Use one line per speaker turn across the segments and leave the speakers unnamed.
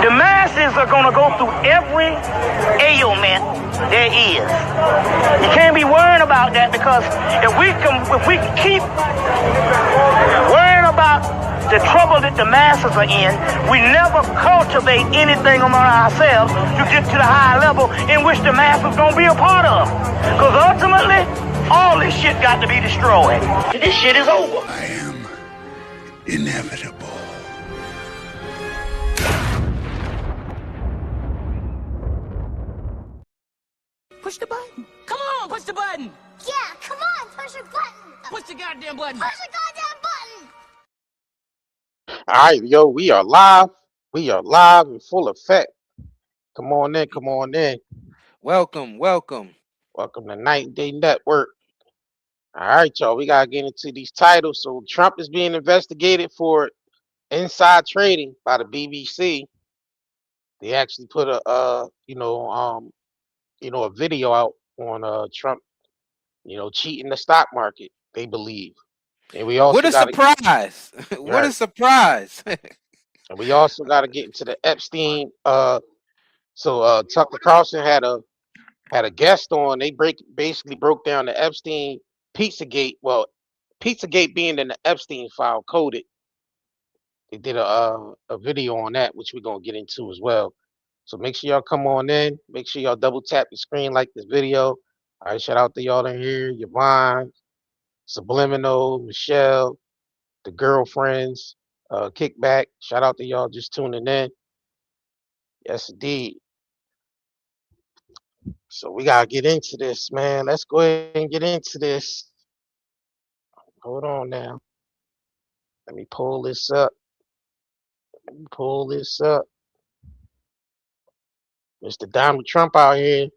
The masses are going to go through every ailment there is. You can't be worrying about that, because if we keep worrying about the trouble that the masses are in, we never cultivate anything among ourselves to get to the high level in which the masses are going to be a part of. Because ultimately, all this shit got to be destroyed. This shit is over.
I am inevitable.
Push the button. Come on, push the button.
Yeah, come on, push the button.
Push the goddamn button.
Push the goddamn button.
All right, yo, we are live. We are live in full effect. Come on in, come on in.
Welcome.
Welcome to Night Day Network. All right, y'all, we gotta get into these titles. So Trump is being investigated for inside trading by the BBC. They actually put a video out on Trump, cheating the stock market, they believe. And we also
What a surprise. What a surprise.
And we also got to get into the Epstein. So Tucker Carlson had a guest on. They basically broke down the Epstein Pizzagate. Well, Pizzagate being in the Epstein file coded. They did a video on that, which we're gonna get into as well. So make sure y'all come on in. Make sure y'all double tap the screen, like this video. All right, shout out to y'all in here, Yvonne, Subliminal, Michelle, the girlfriends, Kickback. Shout out to y'all just tuning in. Yes, indeed. So we gotta get into this, man. Let's go ahead and get into this. Hold on now. Let me pull this up. Mr. Donald Trump out here.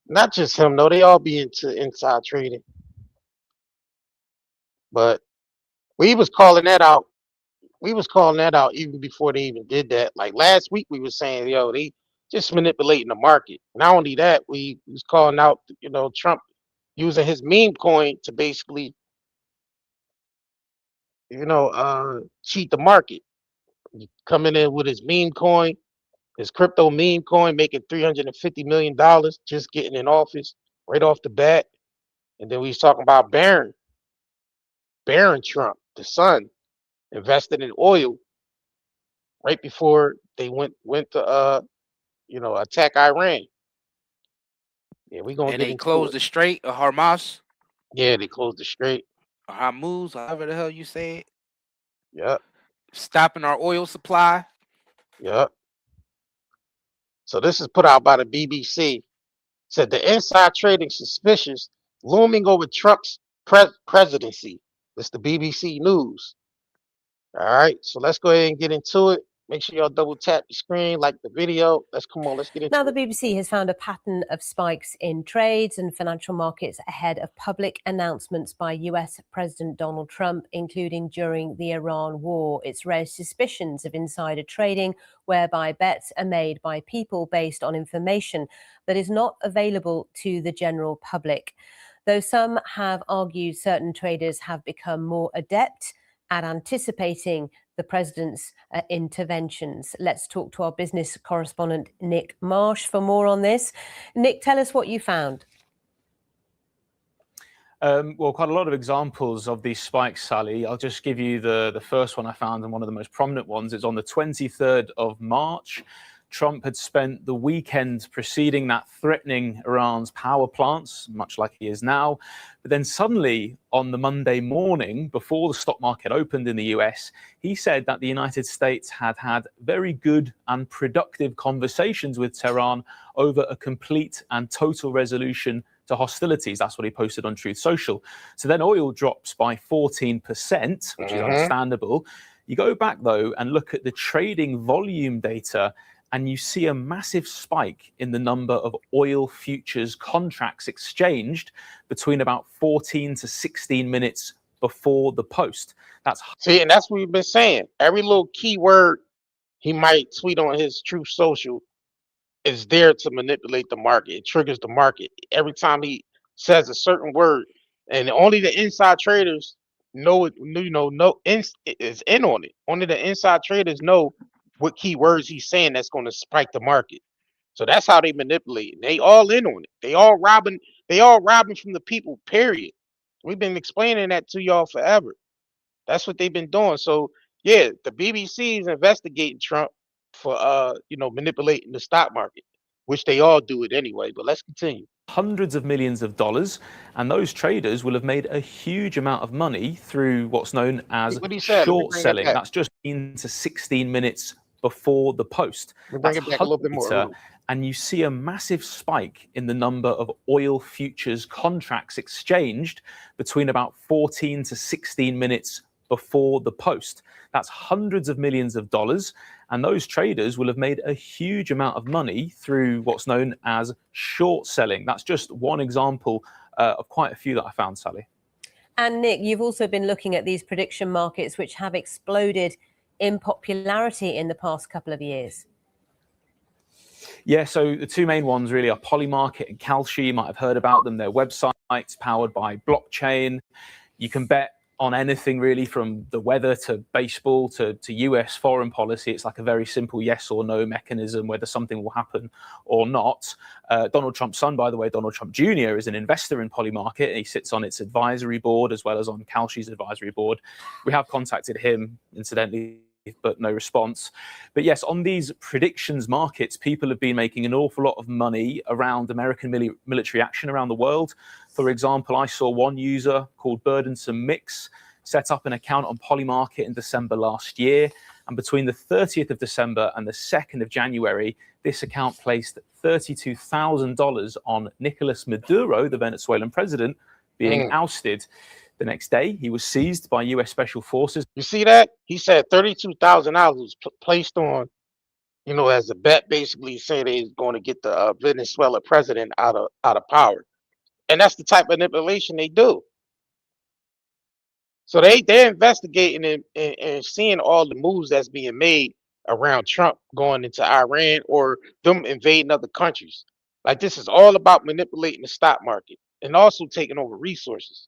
Not just him, though. They all be into inside trading. But we was calling that out. Even before they even did that. Like last week, we were saying, yo, they just manipulating the market. Not only that, we was calling out, Trump using his meme coin to basically, cheat the market. Coming in with his meme coin, his crypto meme coin, making $350 million just getting in office right off the bat. And then we was talking about Barron Trump, the son, invested in oil right before they went to attack Iran. Yeah, we gonna
and
get
they
into
closed
it.
the Strait of Hormuz.
Yeah, they closed the Strait.
Or Hormuz, however the hell you say it.
Yep.
Stopping our oil supply.
Yep. So this is put out by the BBC. Said the inside trading suspicious looming over Trump's presidency. This the BBC News. All right, so let's go ahead and get into it. Make sure y'all double tap the screen, like the video. Let's get into it.
Now, the BBC has found a pattern of spikes in trades and financial markets ahead of public announcements by US President Donald Trump, including during the Iran war. It's raised suspicions of insider trading, whereby bets are made by people based on information that is not available to the general public. Though some have argued certain traders have become more adept at anticipating the president's interventions. Let's talk to our business correspondent, Nick Marsh, for more on this. Nick, tell us what you found.
Well, quite a lot of examples of these spikes, Sally. I'll just give you the first one I found, and one of the most prominent ones. It's on the 23rd of March. Trump had spent the weekend preceding that threatening Iran's power plants, much like he is now. But then suddenly, on the Monday morning, before the stock market opened in the US, he said that the United States had had very good and productive conversations with Tehran over a complete and total resolution to hostilities. That's what he posted on Truth Social. So then oil drops by 14%, which is understandable. You go back, though, and look at the trading volume data, and you see a massive spike in the number of oil futures contracts exchanged between about 14 to 16 minutes before the post. And
that's what we've been saying. Every little keyword he might tweet on his Truth Social is there to manipulate the market. It triggers the market. Every time he says a certain word, and only the inside traders know it, is in on it. Only the inside traders know what key words he's saying that's going to spike the market. So that's how they manipulate. They all in on it. They all robbing from the people, period. We've been explaining that to y'all forever. That's what they've been doing. So yeah, the BBC is investigating Trump for manipulating the stock market, which they all do it anyway. But let's continue.
Hundreds of millions of dollars, and those traders will have made a huge amount of money through what's known as
What he said,
short selling. That's just into 16 minutes before the post.
Bring it back a little bit more.
And you see a massive spike in the number of oil futures contracts exchanged between about 14 to 16 minutes before the post. That's hundreds of millions of dollars, and those traders will have made a huge amount of money through what's known as short selling. That's just one example of quite a few that I found, Sally.
And Nick, you've also been looking at these prediction markets, which have exploded in popularity in the past couple of years.
Yeah, so the two main ones really are Polymarket and Kalshi. You might have heard about them. They're websites powered by blockchain. You can bet on anything really, from the weather to baseball to US foreign policy. It's like a very simple yes or no mechanism, whether something will happen or not. Donald Trump's son, by the way, Donald Trump Jr., is an investor in Polymarket. He sits on its advisory board as well as on Kalshi's advisory board. We have contacted him, incidentally, but no response. But yes, on these predictions markets, people have been making an awful lot of money around American military action around the world. For example, I saw one user called Burdensome Mix set up an account on Polymarket in December last year. And between the 30th of December and the 2nd of January, this account placed $32,000 on Nicolas Maduro, the Venezuelan president, being ousted. The next day, he was seized by U.S. Special Forces.
You see that? He said $32,000 was placed on, as a bet, basically saying they're going to get the Venezuela president out of power. And that's the type of manipulation they do. So they're investigating and seeing all the moves that's being made around Trump going into Iran or them invading other countries. Like, this is all about manipulating the stock market and also taking over resources.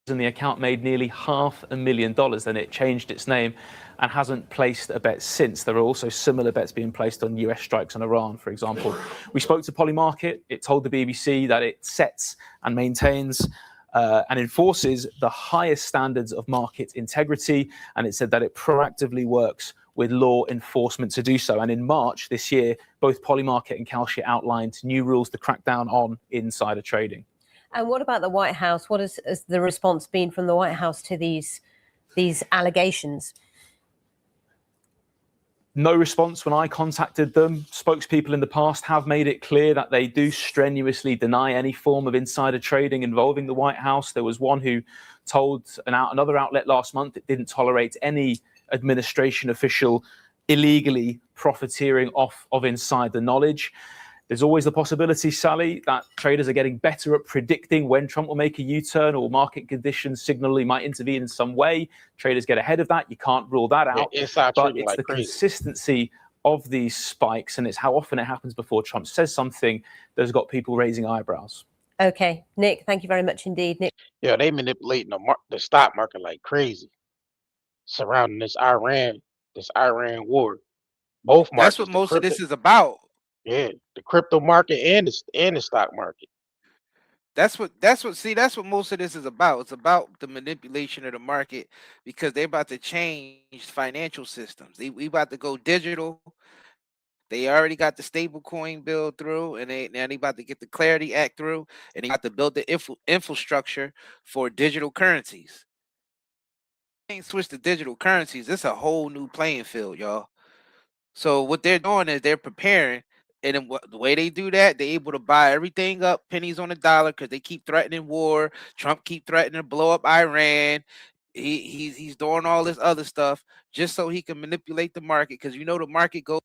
And the account made nearly $500,000. Then it changed its name and hasn't placed a bet since. There are also similar bets being placed on US strikes on Iran, for example. We spoke to Polymarket. It told the BBC that it sets and maintains and enforces the highest standards of market integrity. And it said that it proactively works with law enforcement to do so. And in March this year, both Polymarket and Kalshi outlined new rules to crack down on insider trading.
And what about the White House? What has the response been from the White House to these allegations?
No response when I contacted them. Spokespeople in the past have made it clear that they do strenuously deny any form of insider trading involving the White House. There was one who told another outlet last month it didn't tolerate any administration official illegally profiteering off of insider knowledge. There's always the possibility, Sally, that traders are getting better at predicting when Trump will make a U-turn or market conditions signal he might intervene in some way. Traders get ahead of that. You can't rule that out.
Yeah,
but it's the consistency of these spikes, and it's how often it happens before Trump says something that's got people raising eyebrows.
Okay, Nick, thank you very much indeed. Nick.
Yeah, they manipulating the stock market like crazy surrounding this Iran war. Both markets.
That's what most of this is about.
Yeah, the crypto market and the stock market.
That's what most of this is about. It's about the manipulation of the market because they're about to change financial systems. We about to go digital. They already got the stable coin bill through, and they about to get the Clarity Act through, and they got to build the infrastructure for digital currencies. They ain't switch to digital currencies. It's a whole new playing field, y'all. So what they're doing is they're preparing. And then the way they do that, they're able to buy everything up pennies on the dollar because they keep threatening war. Trump keep threatening to blow up Iran. He's doing all this other stuff just so he can manipulate the market because the market goes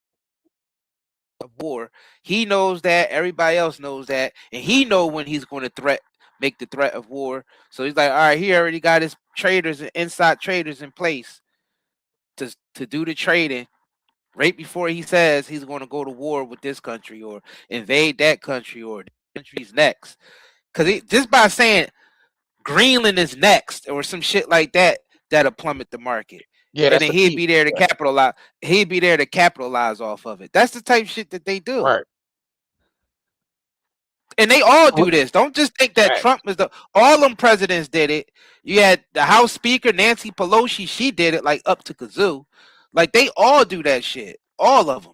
to war. He knows that. Everybody else knows that, and he know when he's going to make the threat of war. So he's like, all right, he already got his traders and inside traders in place to do the trading. Right before he says he's going to go to war with this country or invade that country or the country's next. Because just by saying Greenland is next or some shit like that, that'll plummet the market.
Yeah,
And
that's
then
the
he'd
key.
be there to capitalize. He'd be there to capitalize off of it. That's the type of shit that they do.
Right.
And they all do this. Don't just think that
Right.
Trump is all them presidents did it. You had the House Speaker, Nancy Pelosi, she did it like up to kazoo. Like they all do that shit. All of them.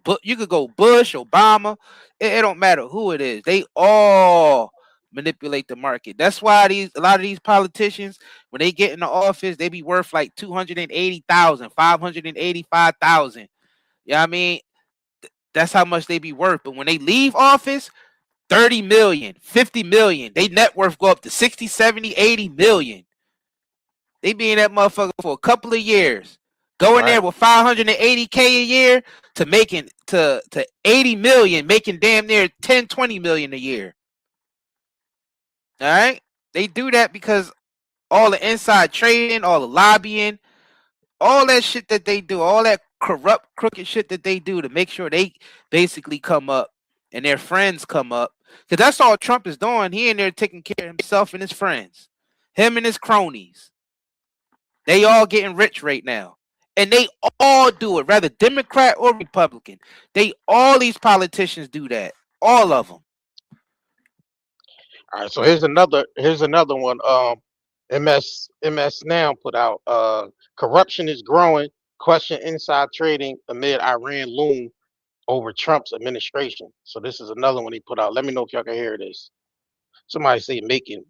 But you could go Bush, Obama. It don't matter who it is. They all manipulate the market. That's why a lot of these politicians, when they get in the office, they be worth like 280,000, 585,000. You know what I mean? That's how much they be worth. But when they leave office, 30 million, 50 million. They net worth go up to 60, 70, 80 million. They be in that motherfucker for a couple of years. Going there with 580K a year to making to 80 million, making damn near 10, 20 million a year. All right? They do that because all the inside trading, all the lobbying, all that shit that they do, all that corrupt, crooked shit that they do to make sure they basically come up and their friends come up. Because that's all Trump is doing. He in there taking care of himself and his friends. Him and his cronies. They all getting rich right now. And they all do it, whether Democrat or Republican. All these politicians do that. All of them.
All right, so here's another one. MS Now put out corruption is growing, question inside trading amid Iran loom over Trump's administration. So this is another one he put out. Let me know if y'all can hear this. Somebody say making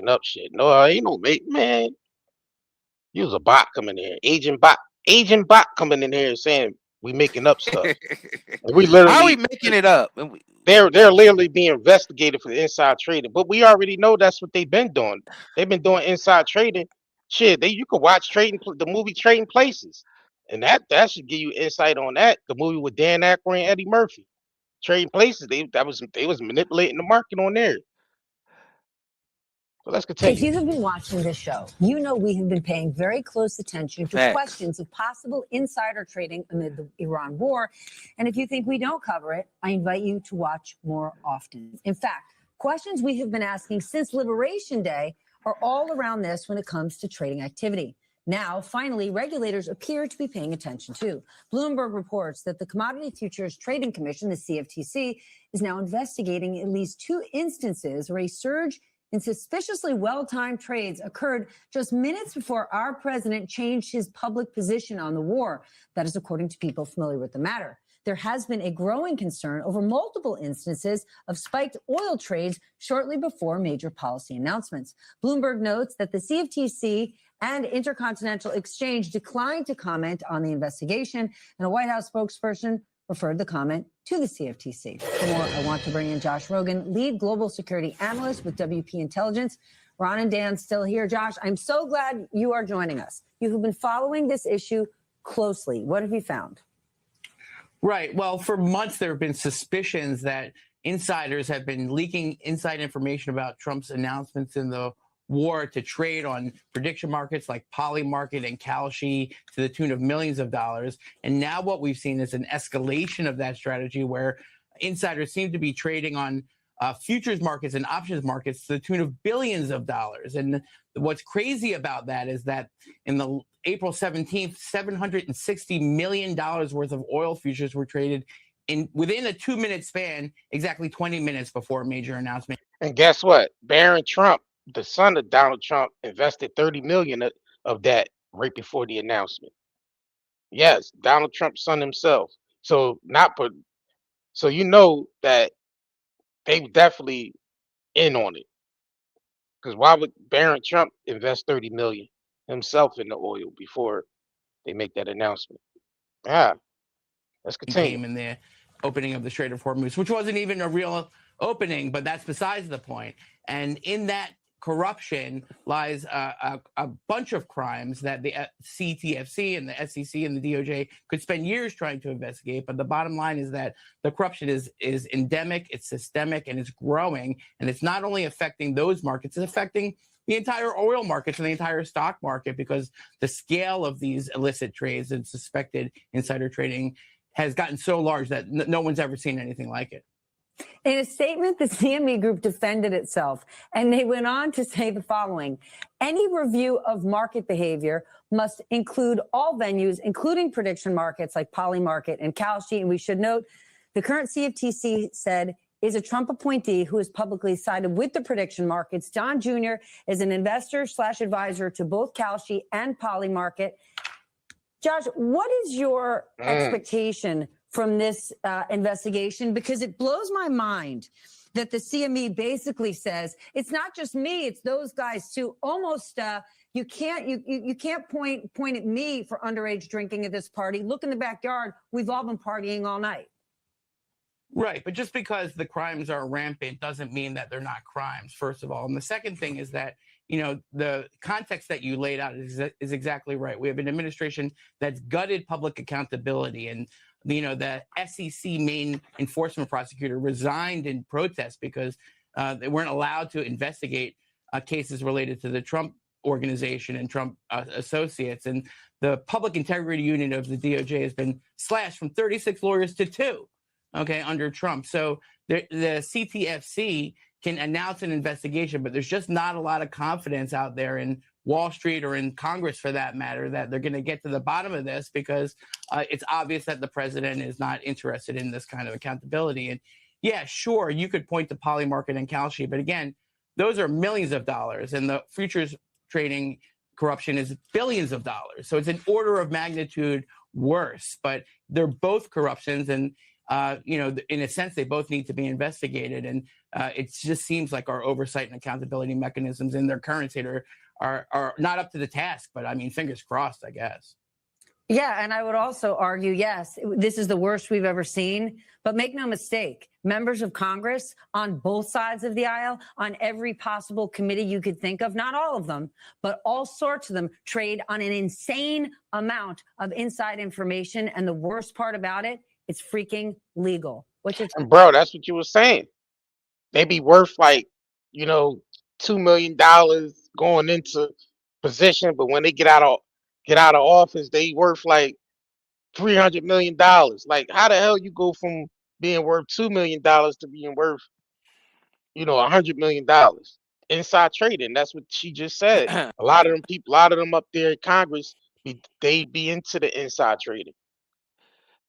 up shit. No, ain't no man. Use a bot coming in here. Agent bot coming in here saying we making up stuff. We literally
how are we making it up?
They're literally being investigated for inside trading, but we already know that's what they've been doing. They've been doing inside trading. Shit, you could watch the movie Trading Places, and that should give you insight on that. The movie with Dan Aykroyd and Eddie Murphy, Trading Places. They was manipulating the market on there. So let's continue.
If you have been watching this show, you know we have been paying very close attention to questions of possible insider trading amid the Iran war. And if you think we don't cover it, I invite you to watch more often. In fact, questions we have been asking since Liberation Day are all around this when it comes to trading activity. Now, finally, regulators appear to be paying attention too. Bloomberg reports that the Commodity Futures Trading Commission, the CFTC, is now investigating at least 2 instances where a surge in suspiciously well-timed trades occurred just minutes before our president changed his public position on the war. That is according to people familiar with the matter. There has been a growing concern over multiple instances of spiked oil trades shortly before major policy announcements. Bloomberg notes that the CFTC and Intercontinental Exchange declined to comment on the investigation, and a White House spokesperson referred the comment to the CFTC. For more, I want to bring in Josh Rogan, lead global security analyst with WP Intelligence. Ron and Dan still here. Josh, I'm so glad you are joining us. You have been following this issue closely. What have you found?
Right. Well, for months, there have been suspicions that insiders have been leaking inside information about Trump's announcements in the war to trade on prediction markets like Polymarket and Kalshi to the tune of millions of dollars. And now what we've seen is an escalation of that strategy where insiders seem to be trading on futures markets and options markets to the tune of billions of dollars. And what's crazy about that is that in the April 17th, $760 million worth of oil futures were traded within a 2-minute span, exactly 20 minutes before a major announcement.
And guess what? Barron Trump, the son of Donald Trump, invested $30 million of that right before the announcement. Yes, Donald Trump's son himself. So you know that they definitely in on it. Because why would Barron Trump invest $30 million himself in the oil before they make that announcement? Yeah, let's continue.
Came in the opening of the Strait of Hormuz, which wasn't even a real opening, but that's besides the point. And in that corruption lies a bunch of crimes that the CTFC and the SEC and the DOJ could spend years trying to investigate. But the bottom line is that the corruption is endemic, it's systemic, and it's growing. And it's not only affecting those markets, it's affecting the entire oil markets and the entire stock market, because the scale of these illicit trades and suspected insider trading has gotten so large that no one's ever seen anything like it.
In a statement, the CME Group defended itself, and they went on to say the following: any review of market behavior must include all venues, including prediction markets like Polymarket and Kalshi. And we should note the current CFTC said is a Trump appointee who has publicly sided with the prediction markets. Don Jr. is an investor/advisor to both Kalshi and Polymarket. Josh, what is your expectation from this investigation? Because it blows my mind that the CME basically says it's not just me, it's those guys too. Almost you can't point at me for underage drinking at this party. Look in the backyard, we've all been partying all night.
Right, but just because the crimes are rampant doesn't mean that they're not crimes, first of all. And the second thing is that, you know, the context that you laid out is exactly right. We have an administration that's gutted public accountability, and, you know, the SEC main enforcement prosecutor resigned in protest because they weren't allowed to investigate cases related to the Trump organization and Trump associates. And the public integrity unit of the DOJ has been slashed from 36 lawyers to 2. Okay, under Trump. So the CTFC can announce an investigation, but there's just not a lot of confidence out there in Wall Street or in Congress, for that matter, that they're going to get to the bottom of this, because it's obvious that the president is not interested in this kind of accountability. And yeah, sure, you could point to Polymarket and Kalshi, but again, those are millions of dollars, and the futures trading corruption is billions of dollars. So it's an order of magnitude worse, but they're both corruptions, and you know, in a sense, they both need to be investigated. And it just seems like our oversight and accountability mechanisms in their current state are not up to the task. But I mean, fingers crossed, I guess.
Yeah, and I would also argue, yes, this is the worst we've ever seen. But make no mistake, members of Congress on both sides of the aisle, on every possible committee you could think of, not all of them, but all sorts of them, trade on an insane amount of inside information. And the worst part about it, it's freaking legal.
And bro, that's what you were saying. They be worth like, you know, $2 million going into position, but when they get out of office, they worth like $300 million. Like, how the hell you go from being worth $2 million to being worth, you know, $100 million? Inside trading. That's what she just said. A lot of them people, a lot of them up there in Congress, they be into the inside trading.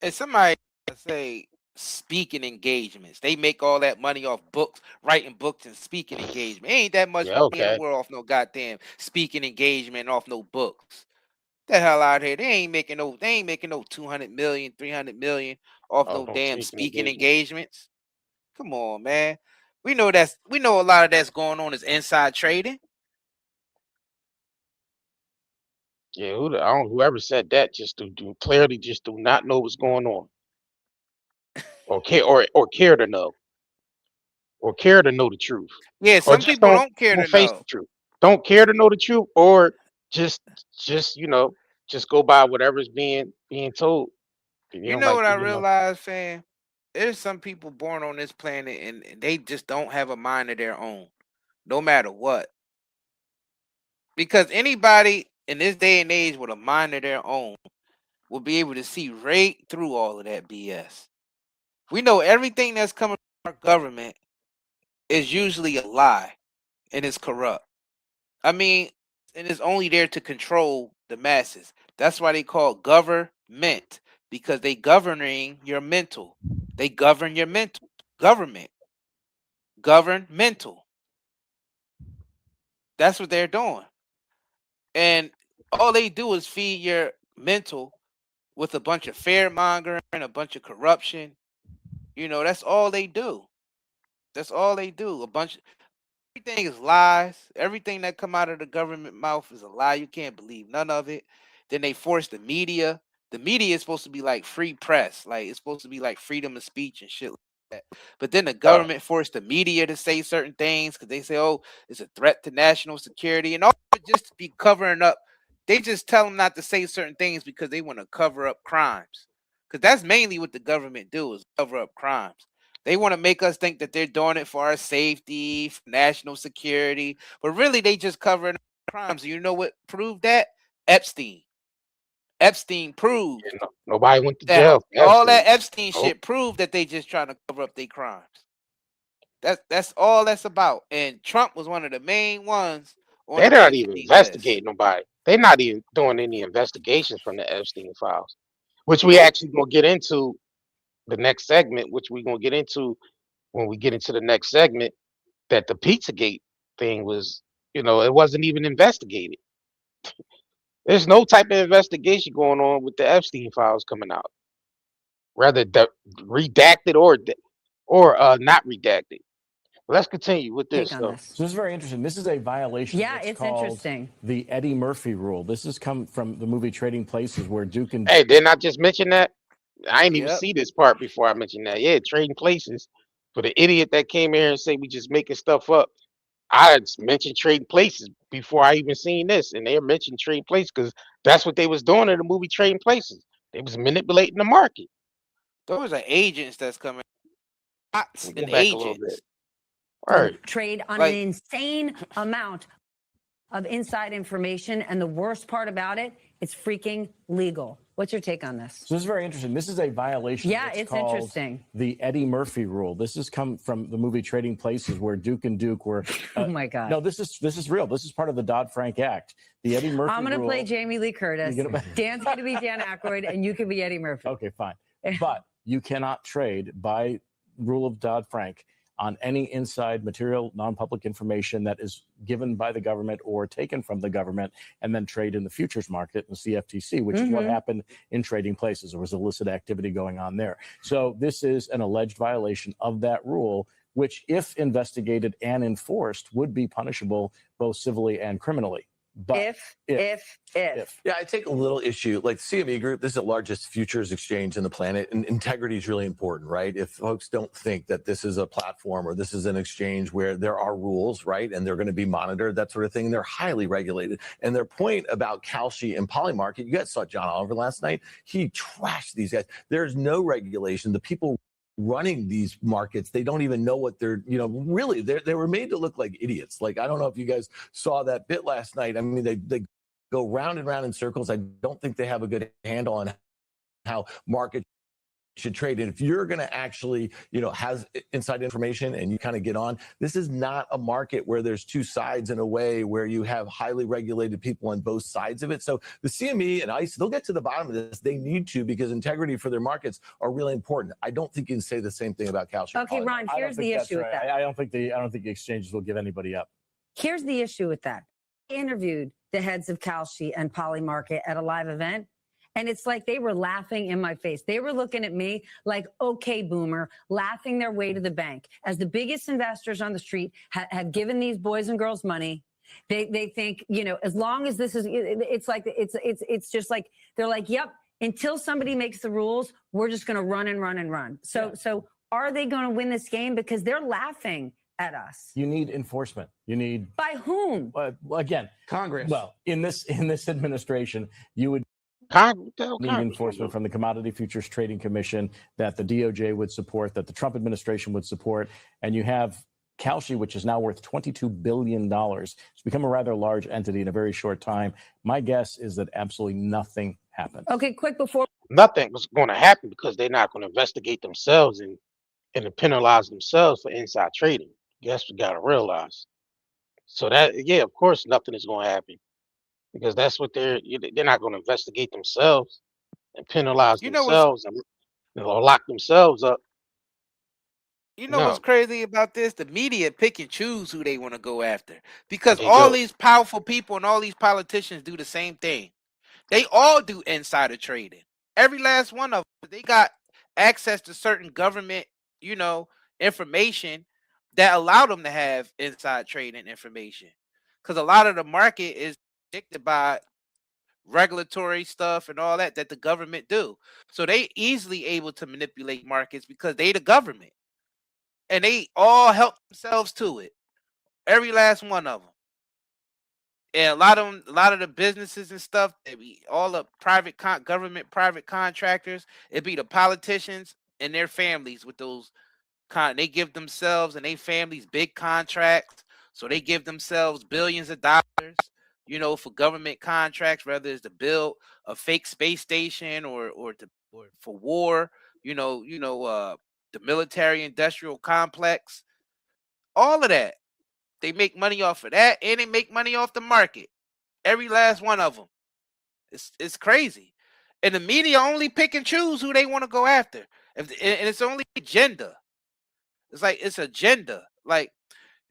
And somebody say speaking engagements. They make all that money off books, writing books and speaking engagement. Ain't that much money in the world off no goddamn speaking engagement, off no books. The hell out here. They ain't making no 200 million, 300 million off no damn speaking engagements. Come on, man. We know a lot of that's going on is inside trading.
Yeah, whoever said that just clearly just do not know what's going on. Or care to know. Or care to know the truth.
Yeah, some people don't care to
face
know
the truth. Don't care to know the truth, or just you know, just go by whatever's being told.
You know what I realized, fam? There's some people born on this planet and they just don't have a mind of their own, no matter what. Because anybody in this day and age with a mind of their own will be able to see right through all of that BS. We know everything that's coming from our government is usually a lie and is corrupt. I mean, and it's only there to control the masses. That's why they call it government, because they governing your mental. They govern your mental. Government. Governmental. That's what they're doing. And all they do is feed your mental with a bunch of fear mongering, a bunch of corruption. You know, that's all they do. That's all they do. Everything is lies. Everything that come out of the government mouth is a lie. You can't believe none of it. Then they force the media. The media is supposed to be like free press. Like, it's supposed to be like freedom of speech and shit like that. But then the government forced the media to say certain things because they say, oh, it's a threat to national security. And all just to be covering up. They just tell them not to say certain things because they want to cover up crimes. Because that's mainly what the government do, is cover up crimes. They want to make us think that they're doing it for our safety, for national security. But really, they just covering up crimes. You know what proved that? Epstein. Epstein proved.
Nobody went to jail.
All that Epstein shit proved that they just trying to cover up their crimes. That's all that's about. And Trump was one of the main ones on
They're
the
not even
Pizzagate list.
investigating nobody. They're not even doing any investigations from the Epstein files, which we
Nope.
actually gonna get into the next segment, which we're gonna get into when we get into the next segment, that the Pizzagate thing was, it wasn't even investigated. There's no type of investigation going on with the Epstein files coming out, rather redacted or not redacted. Let's continue with
Take
this.
on this.
So this is very interesting. This is a violation.
Yeah,
It's
it's
called
interesting.
the Eddie Murphy rule. This has come from the movie Trading Places, where Duke and
Hey, didn't I just mention that? I didn't even
Yep.
see this part before I mentioned that. Yeah, trading places. For the idiot that came here and say we just making stuff up, I had mentioned trading places before I even seen this, and they mentioned trading places because that's what they was doing in the movie Trading Places. They was manipulating the market.
Those are agents that's coming. Bots
We'll
and
go back a little bit.
agents.
All right.
Trade on
Like-
an insane amount of inside information. And the worst part about it, it's freaking legal. What's your take on this?
So this is very interesting. This is a violation.
Yeah, it's
called
interesting.
The Eddie Murphy rule. This has come from the movie Trading Places, where Duke and Duke were.
Oh my God.
No, this is real. This is part of the Dodd-Frank Act. The Eddie Murphy.
I'm going to
rule.
play Jamie Lee Curtis. Dan's going to be Dan Aykroyd, and you can be Eddie Murphy.
Okay, fine. But you cannot trade by rule of Dodd-Frank on any inside material, non-public information that is given by the government or taken from the government, and then trade in the futures market in the CFTC, which is what happened in Trading Places. There was illicit activity going on there. So this is an alleged violation of that rule, which, if investigated and enforced, would be punishable both civilly and criminally. But
If.
Yeah, I take a little issue. Like CME Group, this is the largest futures exchange in the planet, and integrity is really important, right? If folks don't think that this is a platform or this is an exchange where there are rules, right, and they're going to be monitored, that sort of thing, they're highly regulated. And their point about Kalshi and Polymarket, you guys saw John Oliver last night. He trashed these guys. There's no regulation. The people running these markets, they don't even know what they're, really, they were made to look like idiots. Like, I don't know if you guys saw that bit last night. I mean, they go round and round in circles. I don't think they have a good handle on how markets should trade. And if you're going to actually, has inside information and you kind of get on, this is not a market where there's two sides in a way where you have highly regulated people on both sides of it. So the CME and ICE, they'll get to the bottom of this. They need to, because integrity for their markets are really important. I don't think you can say the same thing about Kalshi.
Okay, Ron, here's the issue with that.
I don't think the exchanges will give anybody up.
Here's the issue with that. I interviewed the heads of Kalshi and Polymarket at a live event, and it's like they were laughing in my face. They were looking at me like, okay, boomer, laughing their way to the bank. As the biggest investors on the street have given these boys and girls money, they think, as long as this is, it's just like, they're like, yep, until somebody makes the rules, we're just going to run and run and run. So are they going to win this game? Because they're laughing at us.
You need enforcement. You need,
by whom?
Again,
Congress.
Well, in this administration, you would need enforcement from the Commodity Futures Trading Commission that the DOJ would support, that the Trump administration would support, and you have Kalshi, which is now worth $22 billion. It's become a rather large entity in a very short time. My guess is that absolutely nothing happened.
Okay, quick before.
Nothing was going to happen because they're not going to investigate themselves and penalize themselves for inside trading. Guess we got to realize. So that, yeah, of course, nothing is going to happen because that's what they're not going to investigate themselves and penalize themselves and lock themselves up.
What's crazy about this? The media pick and choose who they want to go after, because all these powerful people and all these politicians do the same thing. They all do insider trading. Every last one of them. They got access to certain government, information that allow them to have inside trading information. Because a lot of the market is dictated by regulatory stuff and all that the government do. So they easily able to manipulate markets because they the government. And they all help themselves to it. Every last one of them. And a lot of the businesses and stuff, all the government private contractors, it be the politicians and their families with those they give themselves and their families big contracts. So they give themselves billions of dollars, for government contracts, whether it's to build a fake space station or for war, the military industrial complex. All of that. They make money off of that, and they make money off the market. Every last one of them. It's crazy. And the media only pick and choose who they want to go after. And it's only agenda. It's like it's agenda. Like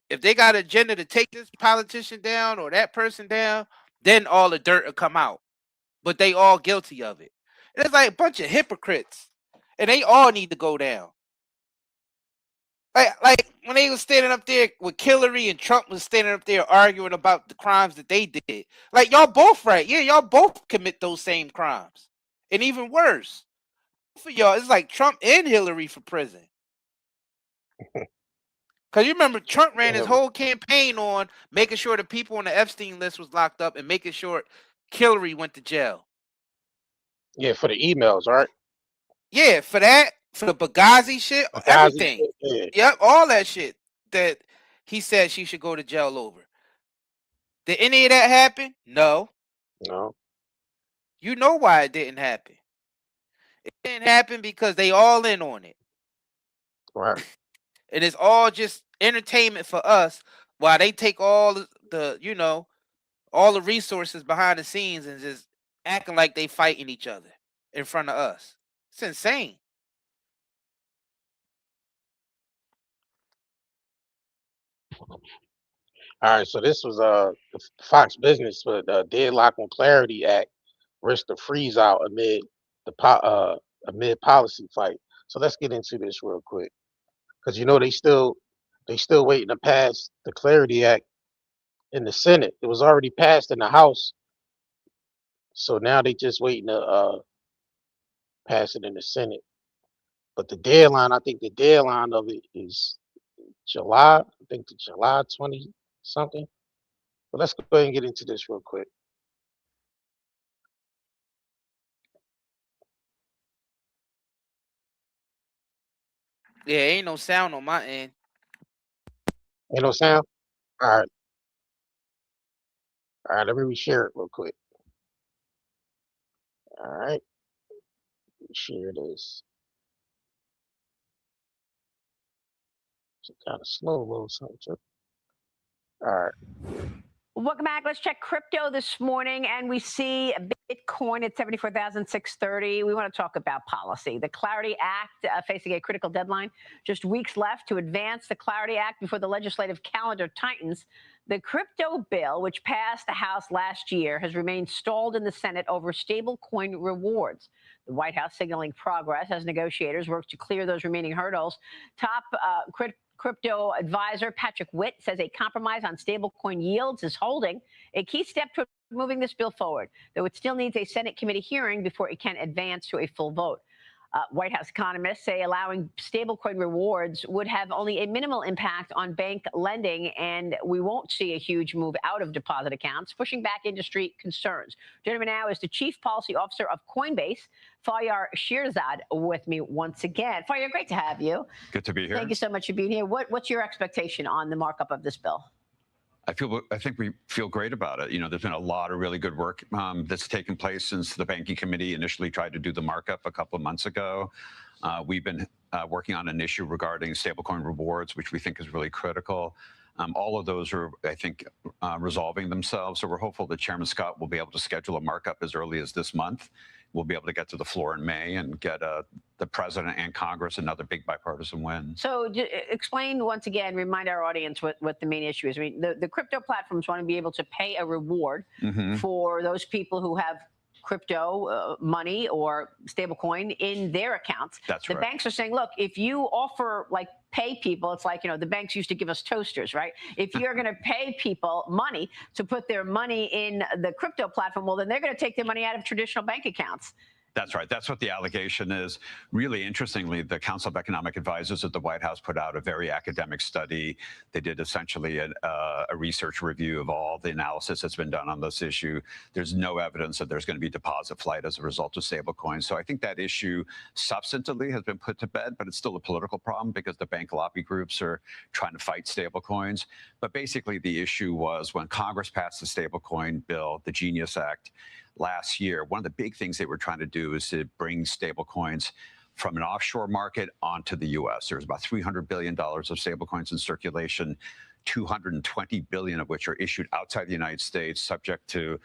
if they got an agenda to take this politician down or that person down, then all the dirt will come out. But they all guilty of it. And it's like a bunch of hypocrites. And they all need to go down. Like when they was standing up there with Hillary and Trump was standing up there arguing about the crimes that they did. Like y'all both right. Yeah, y'all both commit those same crimes. And even worse. For y'all, it's like Trump and Hillary for prison. Because you remember Trump ran his whole campaign on making sure the people on the Epstein list was locked up and making sure Hillary went to jail.
Yeah, for the emails, right?
Yeah, for that, for the Benghazi shit, everything.
Shit, yeah.
Yep, all that shit that he said she should go to jail over. Did any of that happen? No.
No.
You know why it didn't happen. It didn't happen because they all in on it.
Right.
And it's all just entertainment for us while they take all the, you know, all the resources behind the scenes and just acting like they fighting each other in front of us. It's insane.
All right, so this was the Fox Business with deadlock on Clarity Act risk to freeze out amid the amid policy fight. So let's get into this real quick, because you know they still waiting to pass the Clarity Act in the Senate. It was already passed in the House, so now they just waiting to pass it in the Senate. But the deadline, I think the deadline of it is July. I think the July 20 something. But let's go ahead and get into this real quick.
Yeah, ain't no sound on my end.
Ain't no sound? All right. All right, let me reshare it real quick. All right. Share this. It's kind of slow, a little something. All right.
Welcome back. Let's check crypto this morning, and we see Bitcoin at 74,630. We want to talk about policy. The Clarity Act facing a critical deadline. Just weeks left to advance the Clarity Act before the legislative calendar tightens. The crypto bill, which passed the House last year, has remained stalled in the Senate over stablecoin rewards. The White House signaling progress as negotiators work to clear those remaining hurdles. Top crypto advisor Patrick Witt says a compromise on stablecoin yields is holding a key step toward moving this bill forward, though it still needs a Senate committee hearing before it can advance to a full vote. White House economists say allowing stablecoin rewards would have only a minimal impact on bank lending, and we won't see a huge move out of deposit accounts, pushing back industry concerns. Joining me now is the Chief Policy Officer of Coinbase, Faryar Shirzad, with me once again. Faryar, great to have you.
Good to be here.
Thank you so much for being here. What's your expectation on the markup of this bill?
I think we feel great about it. You know, there's been a lot of really good work that's taken place since the banking committee initially tried to do the markup a couple of months ago. We've been working on an issue regarding stablecoin rewards, which we think is really critical. All of those are, I think, resolving themselves. So we're hopeful that Chairman Scott will be able to schedule a markup as early as this month. We'll be able to get to the floor in May and get the president and Congress another big bipartisan win.
So explain once again, remind our audience what the main issue is. I mean, the crypto platforms want to be able to pay a reward for those people who have crypto money or stablecoin in their accounts.
That's
right. The banks are saying, look, if you offer like pay people, it's like, you know, the banks used to give us toasters, right? If you're going to pay people money to put their money in the crypto platform, well, then they're going to take their money out of traditional bank accounts.
That's right. That's what the allegation is. Really interestingly, the Council of Economic Advisors at the White House put out a very academic study. They did essentially a research review of all the analysis that's been done on this issue. There's no evidence that there's going to be deposit flight as a result of stablecoins. So I think that issue substantively has been put to bed, but it's still a political problem because the bank lobby groups are trying to fight stablecoins. But basically, the issue was when Congress passed the stablecoin bill, the Genius Act, last year, one of the big things they were trying to do is to bring stablecoins from an offshore market onto the U.S. There's about $300 billion of stablecoins in circulation, 220 billion of which are issued outside the United States, subject to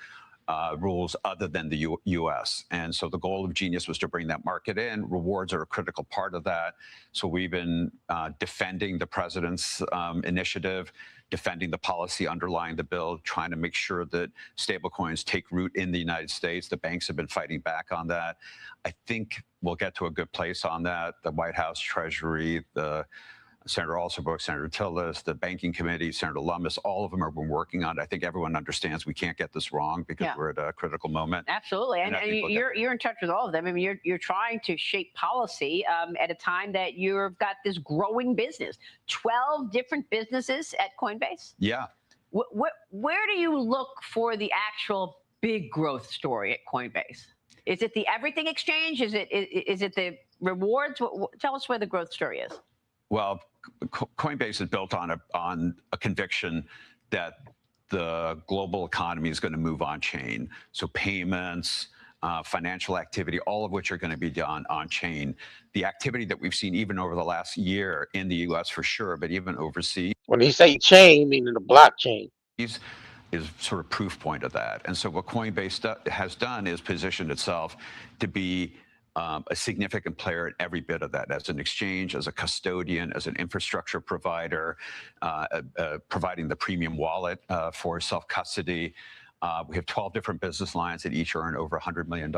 rules other than the U.S. And so the goal of Genius was to bring that market in. Rewards are a critical part of that. So we've been defending the president's initiative, defending the policy underlying the bill, trying to make sure that stablecoins take root in the United States. The banks have been fighting back on that. I think we'll get to a good place on that. The White House, Treasury, the Senator Alsabrook, Senator Tillis, the Banking Committee, Senator Lummis, all of them have been working on it. I think everyone understands we can't get this wrong because we're at a critical moment.
Absolutely, and you're in touch with all of them. I mean, you're trying to shape policy at a time that you've got this growing business, 12 different businesses at Coinbase.
Yeah.
Where do you look for the actual big growth story at Coinbase? Is it the everything exchange? Is it the rewards? Tell us where the growth story is.
Well, Coinbase is built on a conviction that the global economy is going to move on chain. So payments, financial activity, all of which are going to be done on chain. The activity that we've seen even over the last year in the U.S. for sure, but even overseas.
When they say chain, meaning the blockchain.
Is sort of proof point of that. And so what Coinbase has done is positioned itself to be a significant player in every bit of that, as an exchange, as a custodian, as an infrastructure provider, providing the premium wallet for self-custody. We have 12 different business lines that each earn over $100 million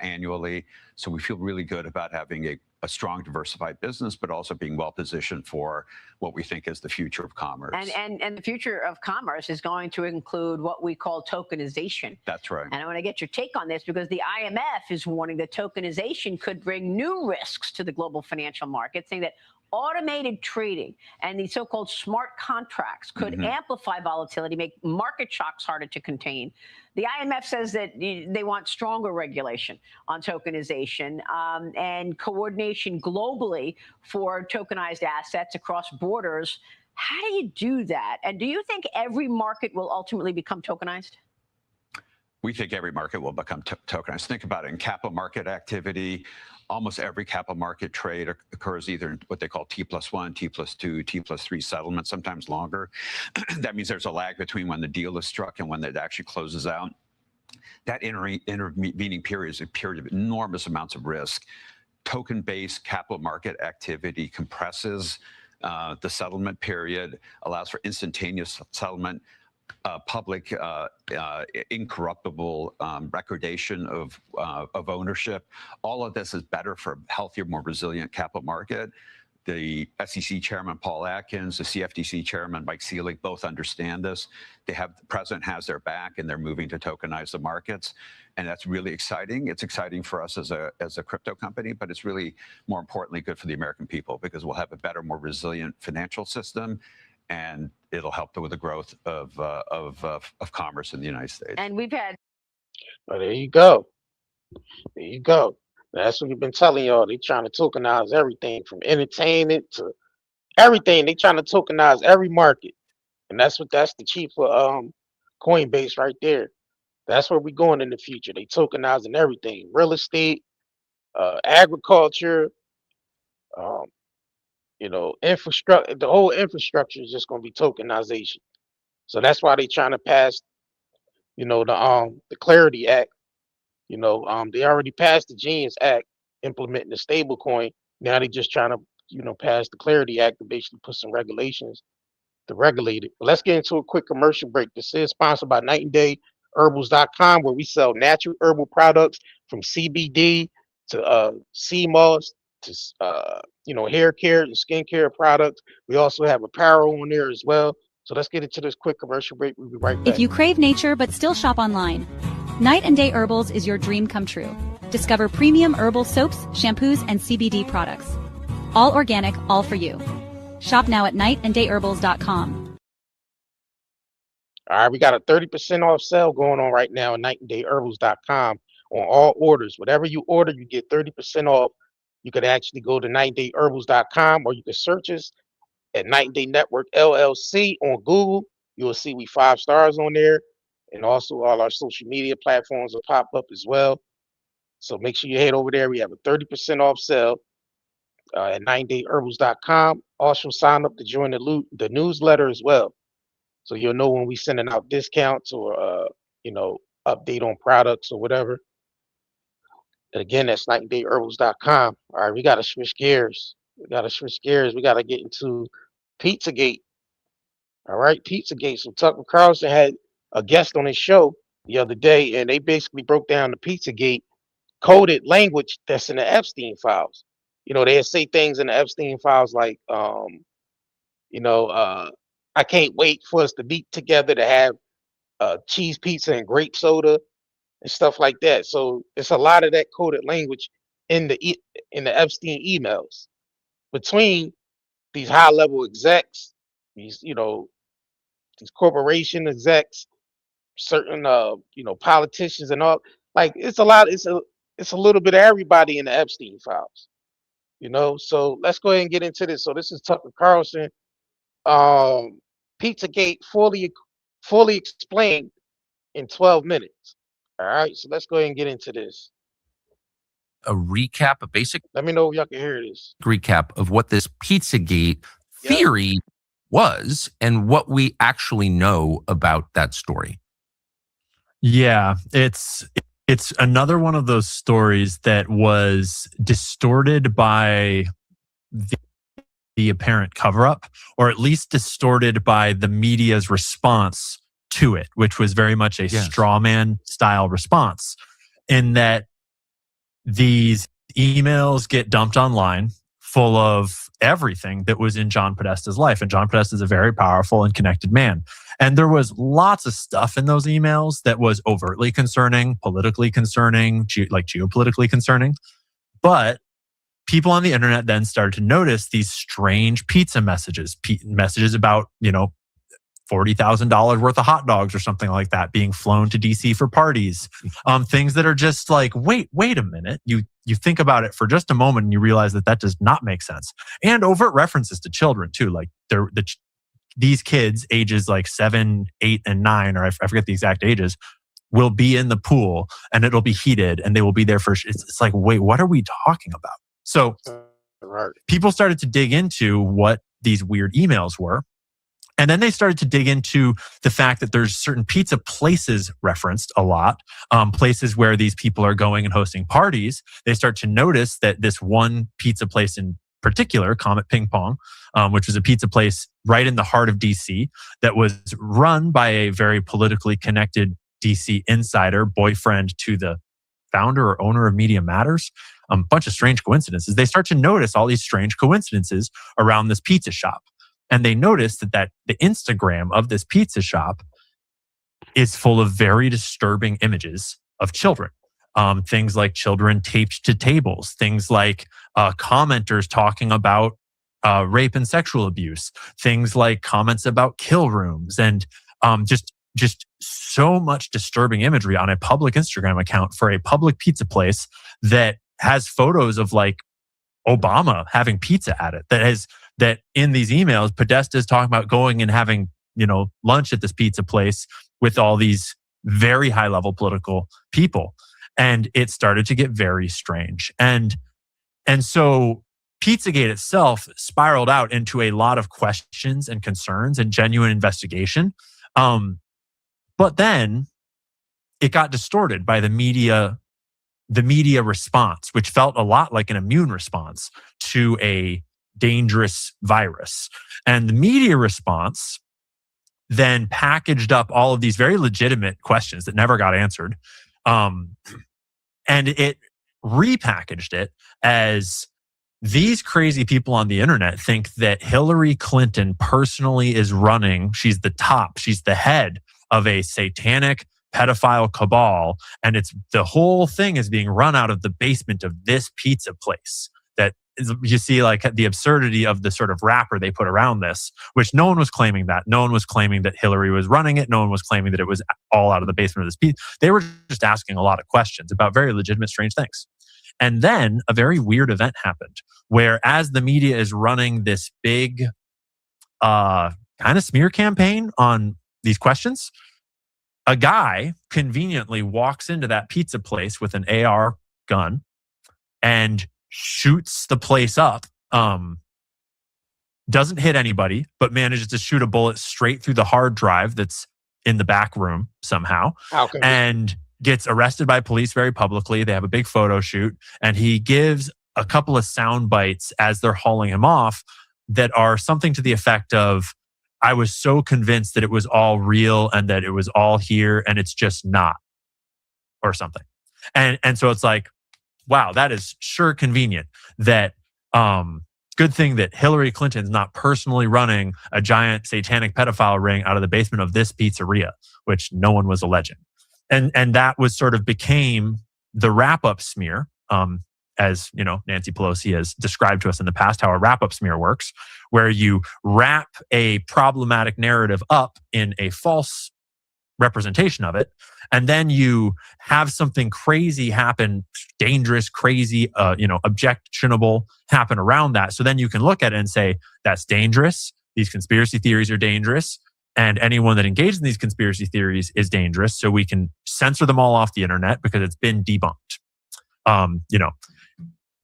annually. So we feel really good about having a strong, diversified business, but also being well positioned for what we think is the future of commerce.
And the future of commerce is going to include what we call tokenization.
That's right.
And I want to get your take on this because the IMF is warning that tokenization could bring new risks to the global financial market, saying that automated trading and the so-called smart contracts could amplify volatility, make market shocks harder to contain. The IMF says that they want stronger regulation on tokenization and coordination globally for tokenized assets across borders. How do you do that? And do you think every market will ultimately become tokenized?
We think every market will become tokenized. Think about it. In capital market activity, almost every capital market trade occurs either in what they call T+1, T+2, T+3 settlement, sometimes longer. That means there's a lag between when the deal is struck and when it actually closes out. That intervening period is a period of enormous amounts of risk. Token-based capital market activity compresses the settlement period, allows for instantaneous settlement, public incorruptible recordation of ownership. All of this is better for a healthier, more resilient capital market. The SEC chairman, Paul Atkins, the CFTC chairman, Mike Seelig, both understand this. The president has their back, and they're moving to tokenize the markets. And that's really exciting. It's exciting for us as a crypto company, but it's really, more importantly, good for the American people because we'll have a better, more resilient financial system, and it'll help with the growth of commerce in the United States.
And we've had.
Well, there you go. There you go. That's what we've been telling y'all. They trying to tokenize everything from entertainment to everything. They trying to tokenize every market, and that's the chief of Coinbase right there. That's where we're going in the future. They tokenizing everything: real estate, agriculture, infrastructure. The whole infrastructure is just going to be tokenization. So that's why they trying to pass, the Clarity Act. They already passed the Genius Act implementing the stable coin. Now they just trying to, pass the Clarity Act to basically put some regulations to regulate it. But let's get into a quick commercial break. This is sponsored by NightandDayHerbals.com, where we sell natural herbal products from CBD to sea moss to hair care and skincare products. We also have apparel on there as well. So let's get into this quick commercial break. We'll be right back.
If you crave nature but still shop online, Night and Day Herbals is your dream come true. Discover premium herbal soaps, shampoos, and CBD products. All organic, all for you. Shop now at nightandDayHerbals.com.
All right, we got a 30% off sale going on right now at nightandDayHerbals.com on all orders. Whatever you order, you get 30% off. You could actually go to nightandDayHerbals.com, or you can search us at Night and Day Network LLC on Google. You'll see we 5 stars on there. And also all our social media platforms will pop up as well. So make sure you head over there. We have a 30% off sale at 9dayherbals.com. Also sign up to join the newsletter as well. So you'll know when we sending out discounts or, update on products or whatever. And again, that's 9dayherbals.com. All right, we got to switch gears. We got to get into Pizzagate. All right, Pizzagate. So Tucker Carlson had a guest on his show the other day, and they basically broke down the Pizzagate coded language that's in the Epstein files. They say things in the Epstein files like, I can't wait for us to meet together to have cheese pizza and grape soda and stuff like that. So it's a lot of that coded language in the Epstein emails between these high level execs, these corporation execs, certain politicians and all. Like it's a lot. It's a little bit of everybody in the Epstein files. So let's go ahead and get into this. So this is Tucker Carlson. Pizzagate fully explained in 12 minutes. All right, so let's go ahead and get into this.
A recap, a basic.
Let me know if y'all can hear this.
Recap of what this Pizzagate theory was and what we actually know about that story.
Yeah, it's another one of those stories that was distorted by the apparent cover-up, or at least distorted by the media's response to it, which was very much a straw man style response, in that these emails get dumped online full of everything that was in John Podesta's life. And John Podesta is a very powerful and connected man. And there was lots of stuff in those emails that was overtly concerning, politically concerning, geopolitically concerning. But people on the internet then started to notice these strange pizza messages, messages about, $40,000 worth of hot dogs or something like that being flown to DC for parties. Things that are just like, wait a minute. You think about it for just a moment and you realize that does not make sense. And overt references to children too. Like these kids ages like 7, 8, and 9, or I forget the exact ages, will be in the pool and it'll be heated and they will be there for, it's like, wait, what are we talking about? So people started to dig into what these weird emails were. And then they started to dig into the fact that there's certain pizza places referenced a lot, places where these people are going and hosting parties. They start to notice that this one pizza place in particular, Comet Ping Pong, which was a pizza place right in the heart of DC that was run by a very politically connected DC insider, boyfriend to the founder or owner of Media Matters. A bunch of strange coincidences. They start to notice all these strange coincidences around this pizza shop. And they noticed that the Instagram of this pizza shop is full of very disturbing images of children. Things like children taped to tables, things like commenters talking about rape and sexual abuse, things like comments about kill rooms, and just so much disturbing imagery on a public Instagram account for a public pizza place that has photos of like Obama having pizza at it. That in these emails, Podesta is talking about going and having, lunch at this pizza place with all these very high level political people. And it started to get very strange. And so Pizzagate itself spiraled out into a lot of questions and concerns and genuine investigation. But then it got distorted by the media response, which felt a lot like an immune response to a dangerous virus. And the media response then packaged up all of these very legitimate questions that never got answered. And it repackaged it as these crazy people on the internet think that Hillary Clinton personally is running. She's the top. She's the head of a satanic pedophile cabal. And the whole thing is being run out of the basement of this pizza place. That you see like the absurdity of the sort of wrapper they put around this, which no one was claiming that. No one was claiming that Hillary was running it. No one was claiming that it was all out of the basement of this pizza. They were just asking a lot of questions about very legitimate, strange things. And then a very weird event happened where, as the media is running this big kind of smear campaign on these questions, a guy conveniently walks into that pizza place with an AR gun and shoots the place up. Doesn't hit anybody, but manages to shoot a bullet straight through the hard drive that's in the back room somehow, and gets arrested by police very publicly. They have a big photo shoot, and he gives a couple of sound bites as they're hauling him off that are something to the effect of, I was so convinced that it was all real and that it was all here, and it's just not, or something. And so it's like, wow, that is sure convenient that, good thing that Hillary Clinton's not personally running a giant satanic pedophile ring out of the basement of this pizzeria, which no one was alleging. And that was sort of became the wrap-up smear, as you know, Nancy Pelosi has described to us in the past how a wrap-up smear works, where you wrap a problematic narrative up in a false representation of it, and then you have something crazy happen, dangerous, crazy, objectionable happen around that. So then you can look at it and say, that's dangerous. These conspiracy theories are dangerous. And anyone that engages in these conspiracy theories is dangerous. So we can censor them all off the internet because it's been debunked.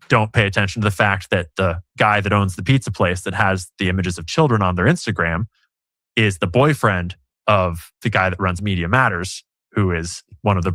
Don't pay attention to the fact that the guy that owns the pizza place that has the images of children on their Instagram is the boyfriend of the guy that runs Media Matters, who is one of the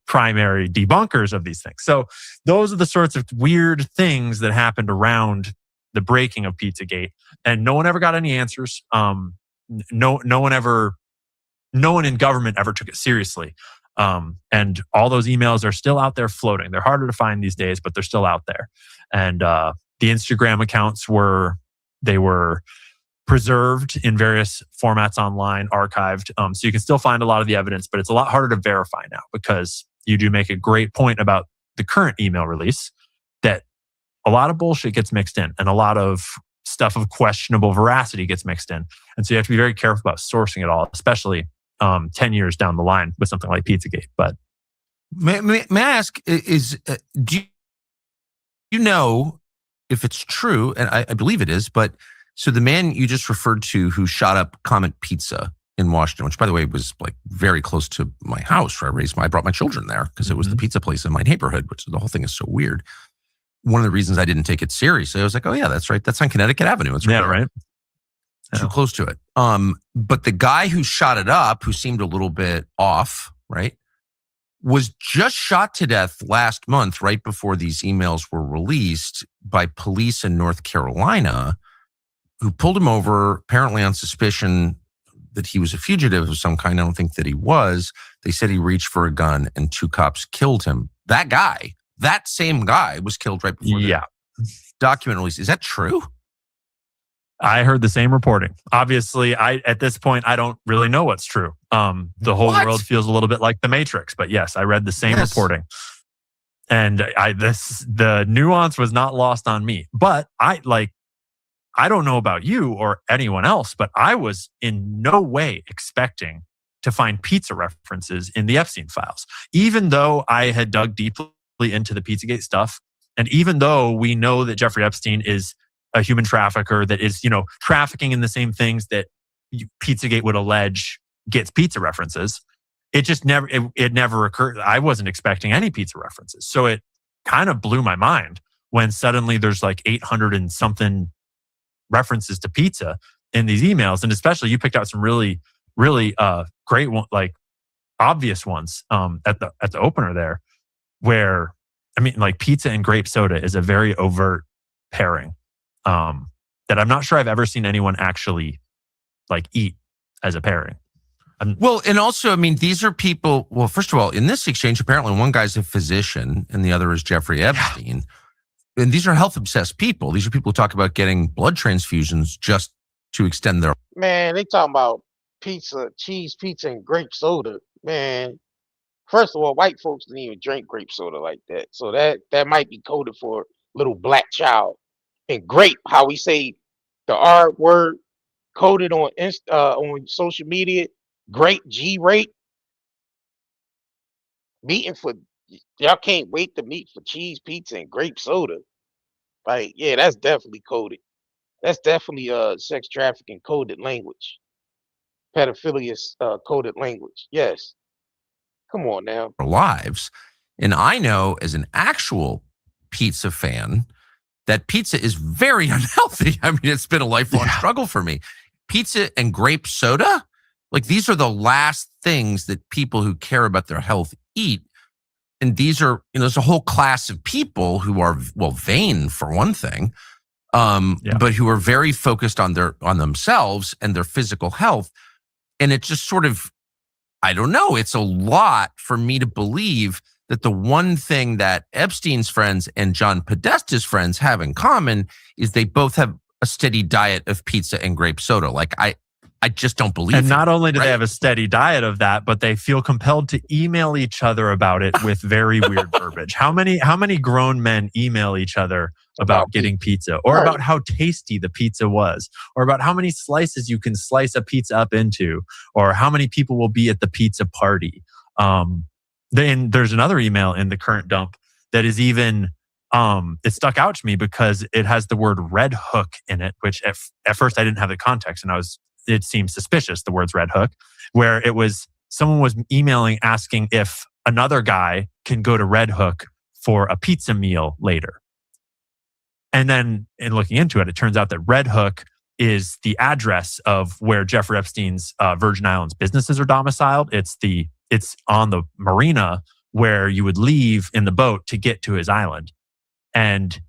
primary debunkers of these things. So those are the sorts of weird things that happened around the breaking of Pizzagate, and no one ever got any answers. No one in government ever took it seriously. And all those emails are still out there floating. They're harder to find these days, but they're still out there. And the Instagram accounts were preserved in various formats online, archived. So you can still find a lot of the evidence, but it's a lot harder to verify now, because you do make a great point about the current email release that a lot of bullshit gets mixed in and a lot of stuff of questionable veracity gets mixed in. And so you have to be very careful about sourcing it all, especially 10 years down the line with something like Pizzagate. But
may I ask, do you know if it's true, and I believe it is, but so the man you just referred to who shot up Comet Pizza in Washington, which by the way was like very close to my house where I brought my children there because it was the pizza place in my neighborhood, which the whole thing is so weird. One of the reasons I didn't take it seriously, I was like, oh yeah, that's right. That's on Connecticut Avenue. It's right. Too close to it. But the guy who shot it up, who seemed a little bit off, right, was just shot to death last month, right before these emails were released, by police in North Carolina, who pulled him over apparently on suspicion that he was a fugitive of some kind. I don't think that he was. They said he reached for a gun and two cops killed him. That same guy was killed right before the document release. Is that true?
I heard the same reporting. Obviously, at this point, I don't really know what's true. The whole world feels a little bit like the Matrix, but yes, I read the same reporting. And the nuance was not lost on me. But I don't know about you or anyone else, but I was in no way expecting to find pizza references in the Epstein files, even though I had dug deeply into the Pizzagate stuff. And even though we know that Jeffrey Epstein is a human trafficker that is, trafficking in the same things that Pizzagate would allege gets pizza references, it just never occurred. I wasn't expecting any pizza references. So it kind of blew my mind when suddenly there's like 800 and something references to pizza in these emails. And especially you picked out some really, really great one, like obvious ones at the opener there, where, pizza and grape soda is a very overt pairing that I'm not sure I've ever seen anyone actually eat as a pairing.
Well, and also, these are people, well, first of all, in this exchange, apparently one guy's a physician and the other is Jeffrey Epstein. Yeah. And these are health-obsessed people. These are people who talk about getting blood transfusions just to extend their...
Man, they talking about pizza, cheese pizza, and grape soda. Man, first of all, white folks didn't even drink grape soda like that. So that might be coded for little black child. And grape, how we say the R word coded on social media, grape, G-rate. Meeting for... Y'all can't wait to meet for cheese pizza and grape soda. Yeah, that's definitely coded. That's definitely sex trafficking coded language. Pedophilia coded language. Yes. Come on now.
Lives. And I know as an actual pizza fan that pizza is very unhealthy. I mean, it's been a lifelong struggle for me. Pizza and grape soda, like these are the last things that people who care about their health eat. And these are, there's a whole class of people who are, well, vain for one thing, but who are very focused on themselves and their physical health. And it just sort of, I don't know, it's a lot for me to believe that the one thing that Epstein's friends and John Podesta's friends have in common is they both have a steady diet of pizza and grape soda. Like I just don't believe
And not
it,
only do
right?
they have a steady diet of that, but they feel compelled to email each other about it with very weird verbiage. How many grown men email each other about getting pizza, or about how tasty the pizza was, or about how many slices you can slice a pizza up into, or how many people will be at the pizza party? Then there's another email in the current dump that is even it stuck out to me because it has the word red hook in it, which at first I didn't have the context, and it seemed suspicious, the words red hook, where it was someone was emailing asking if another guy can go to Red Hook for a pizza meal later. And then in looking into it, it turns out that Red Hook is the address of where Jeffrey Epstein's Virgin Islands businesses are domiciled. It's on the marina where you would leave in the boat to get to his island. And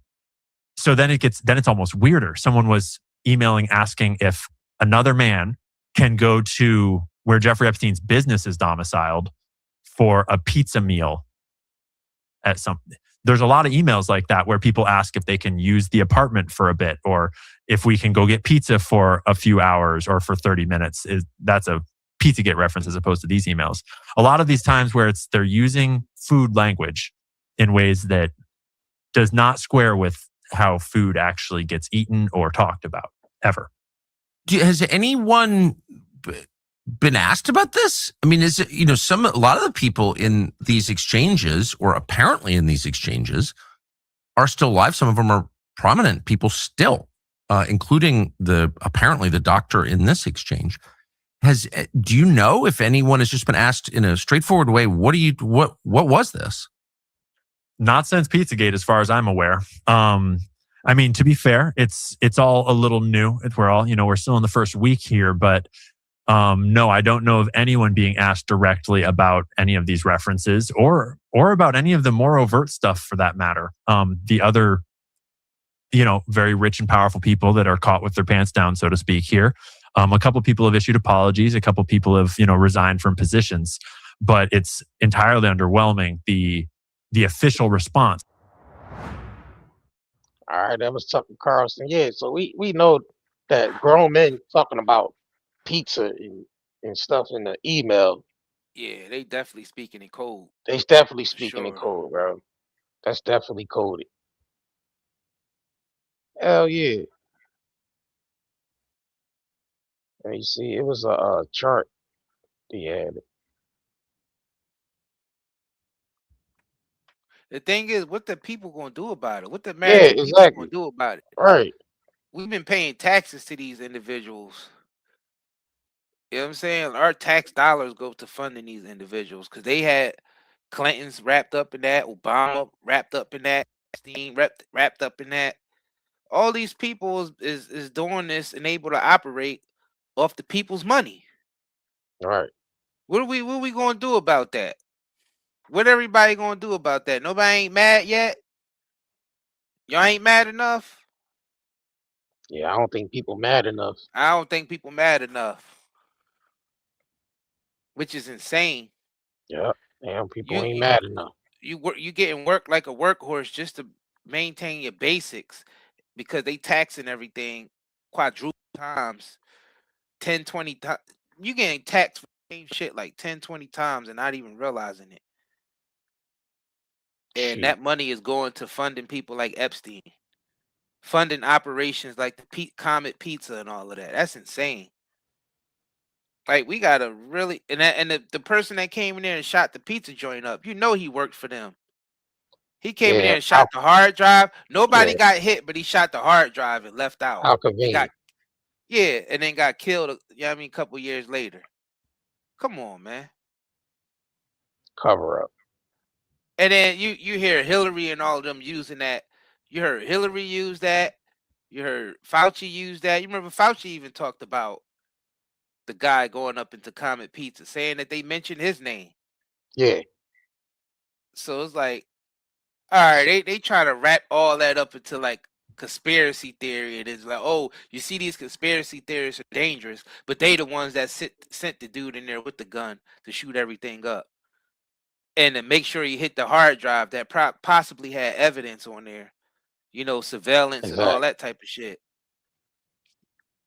so then it's almost weirder. Someone was emailing asking if another man can go to where Jeffrey Epstein's business is domiciled for a pizza meal at something. There's a lot of emails like that where people ask if they can use the apartment for a bit, or if we can go get pizza for a few hours or for 30 minutes. That's a Pizzagate reference as opposed to these emails. A lot of these times where they're using food language in ways that does not square with how food actually gets eaten or talked about ever.
Has anyone been asked about this? I mean, is it, a lot of the people in these exchanges, or apparently in these exchanges, are still alive. Some of them are prominent people still, including apparently the doctor in this exchange. Do you know if anyone has just been asked in a straightforward way, what was this?
Not since Pizzagate, as far as I'm aware. I mean, to be fair, it's all a little new. We're still in the first week here, but no, I don't know of anyone being asked directly about any of these references, or about any of the more overt stuff for that matter. The other, very rich and powerful people that are caught with their pants down, so to speak here. A couple of people have issued apologies. A couple of people have, resigned from positions, but it's entirely underwhelming, the official response.
All right, that was Tucker Carlson. Yeah, so we know that grown men talking about pizza and stuff in the email.
Yeah, they definitely speaking in code.
They definitely speaking in
sure.
code, bro. That's definitely coded. Hell yeah. And you see, it was a chart he had.
The thing is, what the people gonna do about it? What the
Yeah,
American people
exactly.
gonna do about it?
Right.
We've been paying taxes to these individuals. You know what I'm saying? Our tax dollars go to funding these individuals because they had Clinton's wrapped up in that, Obama wrapped up in that, Epstein wrapped up in that. All these people is doing this and able to operate off the people's money.
Right.
What are we gonna do about that? What everybody gonna do about that? Nobody ain't mad yet. Y'all ain't mad enough.
Yeah, I don't think people mad enough.
I don't think people mad enough, which is insane.
Yeah, damn, people ain't mad enough.
You getting work like a workhorse just to maintain your basics because they taxing everything quadruple times, 10, 20 times. You getting taxed for the same shit like 10, 20 times and not even realizing it. And that money is going to funding people like Epstein, funding operations like the Comet Pizza and all of that. That's insane. Like, we gotta really, and the person that came in there and shot the pizza joint up, he worked for them. He came in there and shot the hard drive. Nobody got hit, but he shot the hard drive and left out.
How convenient.
And then got killed. A couple years later. Come on, man.
Cover up.
And then you hear Hillary and all of them using that. You heard Hillary use that. You heard Fauci use that. You remember Fauci even talked about the guy going up into Comet Pizza, saying that they mentioned his name.
Yeah.
So it's like, all right, they try to wrap all that up into like conspiracy theory. And it's like, oh, you see, these conspiracy theories are dangerous, but they the ones that sent the dude in there with the gun to shoot everything up and to make sure he hit the hard drive that possibly had evidence on there, you know, surveillance and all
Exactly.
that type of shit.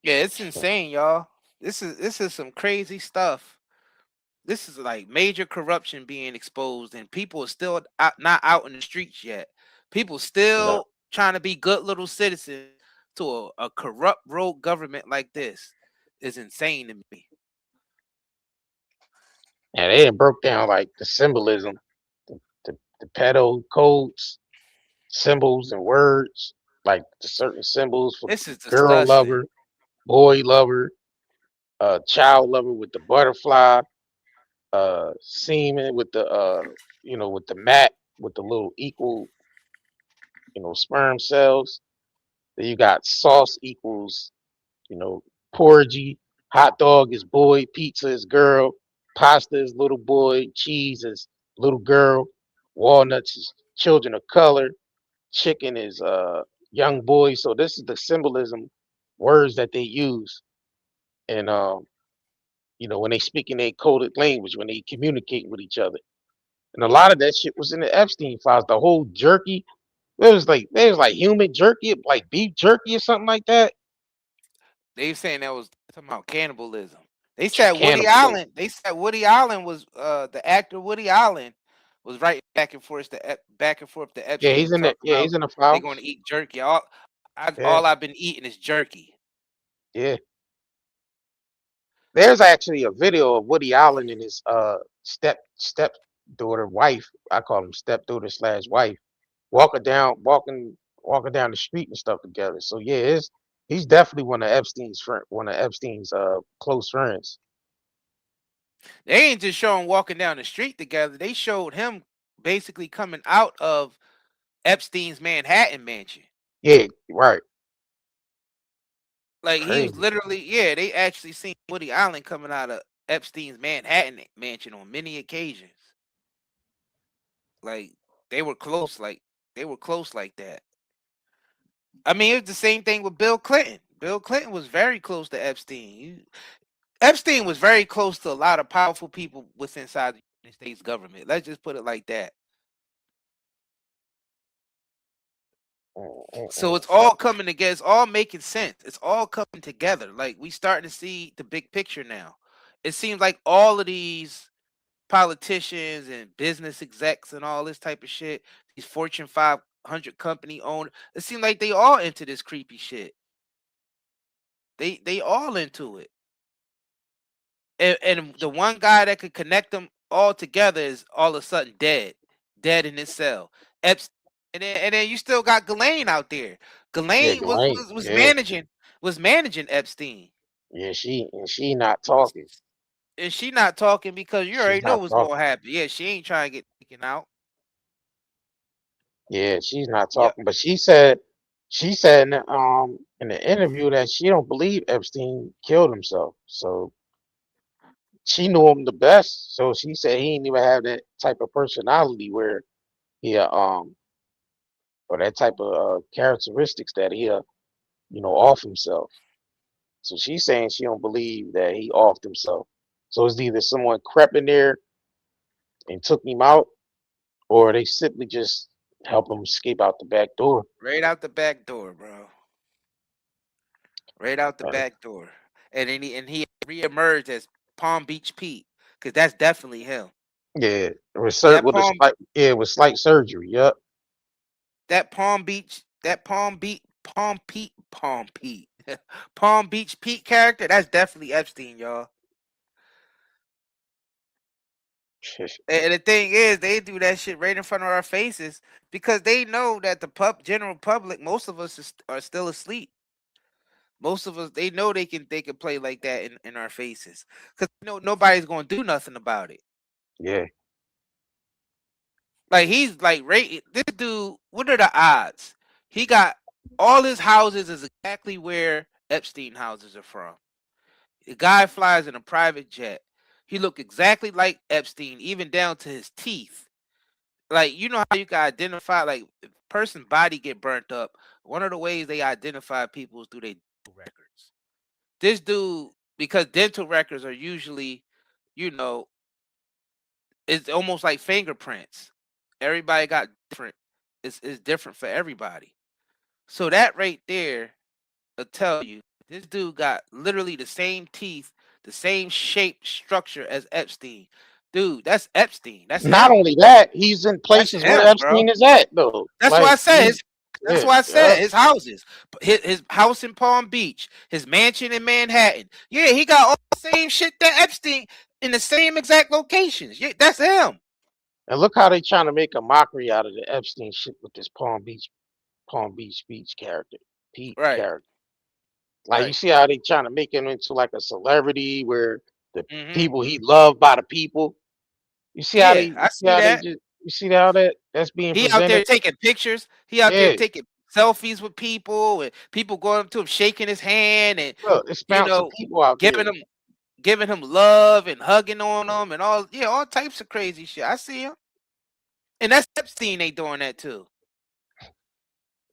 Yeah, it's insane, y'all. This is some crazy stuff. This is like major corruption being exposed, and people are still not out in the streets yet. People
No.
still trying to be good little citizens to a corrupt rogue government like this is insane to me.
And they done broke down like the symbolism, the pedo codes, symbols and words, like the certain symbols for
This is
girl
disgusting.
lover, boy lover, child lover with the butterfly, semen with the you know, with the mat with the little equal, you know, sperm cells. Then you got sauce equals, you know, porgy, hot dog is boy, pizza is girl, pasta is little boy, cheese is little girl, walnuts is children of color, chicken is young boy. So this is the symbolism words that they use, and you know, when they speak in their coded language, when they communicate with each other. And a lot of that shit was in the Epstein files. The whole jerky, there was like human jerky, like beef jerky or something like that.
They saying that was talking about cannibalism. They
Ch-
said Woody
Cannibalism.
Allen. They said Woody Allen was the actor Woody Allen was writing back and forth to
Yeah, he's
Epstein
in the
talking about
he's in the
they going
files.
to eat jerky.
Yeah,
All I've been eating is jerky.
yeah. There's actually a video of Woody Allen and his stepdaughter wife. I call him stepdaughter slash wife, walking down the street and stuff together. So yeah, he's definitely one of Epstein's close friends.
They ain't just showing walking down the street together. They showed him basically coming out of Epstein's Manhattan mansion.
Yeah, right.
Like he was
Crazy.
literally, yeah, they actually seen Woody Allen coming out of Epstein's Manhattan mansion on many occasions. Like they were close, like that. I mean, it's the same thing with Bill Clinton. Bill Clinton was very close to Epstein. Epstein was very close to a lot of powerful people within inside the United States government. Let's just put it like that. So it's all coming together. It's all making sense. It's all coming together. Like we starting to see the big picture now. It seems like all of these politicians and business execs and all this type of shit, these Fortune 500 company owners, it seems like they all into this creepy shit. They all into it. And the one guy that could connect them all together is all of a sudden dead in his cell. Epstein, and then you still got Ghislaine out there.
Yeah,
Ghislaine
Ghislaine.
was
Yeah,
managing Epstein,
yeah. She not talking.
and she not talking because you
She's
already know
not
what's
talking.
gonna happen. Yeah, she ain't trying to get taken out.
Yeah, she's not
Yep.
talking. But she said in the interview that she don't believe Epstein killed himself. So she knew him the best. So she said he didn't even have that type of personality where he or that type of characteristics that he you know, off himself. So she's saying she don't believe that he offed himself. So it's either someone crept in there and took him out, or they simply just help him escape out the back door.
Right out the back door, bro. Right out the
Uh,
back door. And then he reemerged as Palm Beach Pete, because that's definitely him.
yeah,
That
with a
Palm
slight, yeah, with slight surgery. Yep.
that Palm Beach, Palm Pete, Palm Beach Pete character, that's definitely Epstein, y'all. And the thing is, they do that shit right in front of our faces because they know that the general public, most of us are still asleep. Most of us, they know they can play like that in our faces because nobody's gonna do nothing about it.
Yeah.
Like he's like this dude. What are the odds? He got all his houses is exactly where Epstein houses are from. The guy flies in a private jet. He looked exactly like Epstein, even down to his teeth. Like, you know how you can identify, like, if a person's body get burnt up. One of the ways they identify people is through their dental records. This dude, because dental records are usually, you know, it's almost like fingerprints. Everybody got different. It's different for everybody. So that right there will tell you this dude got literally the same teeth, the same shape structure as Epstein. Dude, that's Epstein. That's
Not
him.
only that, he's in
That's
places where
him, bro.
Epstein is at, though.
That's why I
Like,
said his. That's
yeah,
why I said
yeah.
his houses, his house in Palm Beach, his mansion in Manhattan. Yeah, he got all the same shit that Epstein in the same exact locations. Yeah, that's him.
And look how they trying to make a mockery out of the Epstein shit with this Palm Beach character, Pete
Right,
character. Like, you
right.
see how they trying to make him into like a celebrity where the
Mm-hmm.
people he loved by the people. You see how
Yeah,
they,
I see that.
you see how that's being
He out there
presented?
taking pictures. He out there
Yeah,
taking selfies with people, and people going up to him, shaking his hand, and
look, it's
you
bouncing
know,
people out
giving
there.
him giving him love and hugging on him and all. Yeah, all types of crazy shit. I see him, and that's Epstein. They doing that too.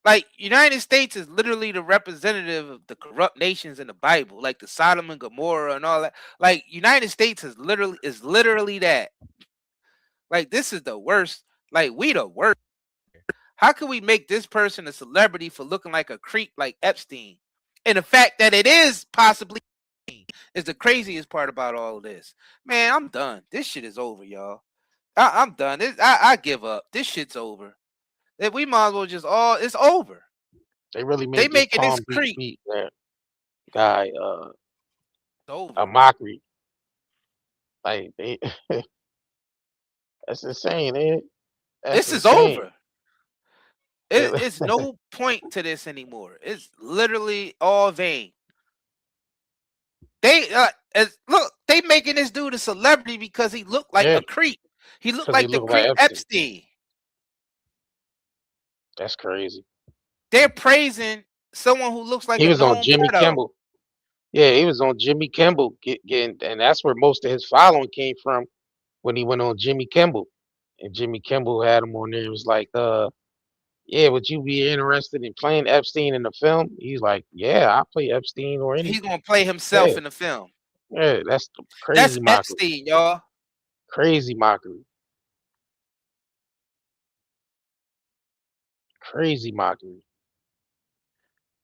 Like, United States is literally the representative of the corrupt nations in the Bible, like the Sodom and Gomorrah and all that. Like, United States is literally that. Like, this is the worst. Like, we the worst. How can we make this person a celebrity for looking like a creep like Epstein? And the fact that it is possibly is the craziest part about all of this. Man, I'm done. This shit is over, y'all. I'm done. I give up. This shit's over. That we might as well just it's over.
They really
They
made this
making this
Palm Beach
creep
beat guy
over.
a mockery. Like they, that's insane, ain't it? That's
This is
insane.
over. It's no point to this anymore. It's literally all vain. They look, they making this dude a celebrity because he looked like
Yeah,
a creep. He looked
because he
like the
looked like
creep
Epstein.
Epstein.
That's crazy.
They're praising someone who looks like
He
a
was on
known
Jimmy
pedo.
Kimmel. Yeah, he was on Jimmy Kimmel getting, and that's where most of his following came from when he went on Jimmy Kimmel. And Jimmy Kimmel had him on there. It was like, yeah, would you be interested in playing Epstein in the film? He's like, yeah, I'll play Epstein or
He's
anything.
gonna play himself
Yeah,
in the film.
yeah, that's the
That's
crazy mockery.
Epstein, y'all.
Crazy mockery. Crazy mockery.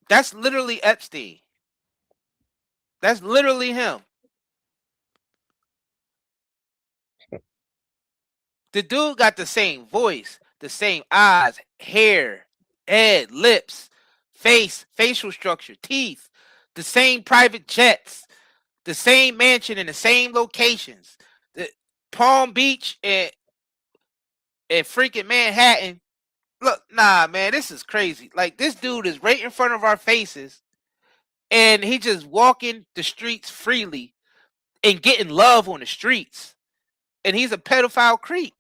That's literally Epstein. That's literally him. The dude got the same voice, the same eyes, hair, head, lips, face, facial structure, teeth, the same private jets, the same mansion in the same locations. The Palm Beach and freaking Manhattan. Look, nah, man, this is crazy. Like, this dude is right in front of our faces, and he just walking the streets freely and getting love on the streets. And he's a pedophile creep.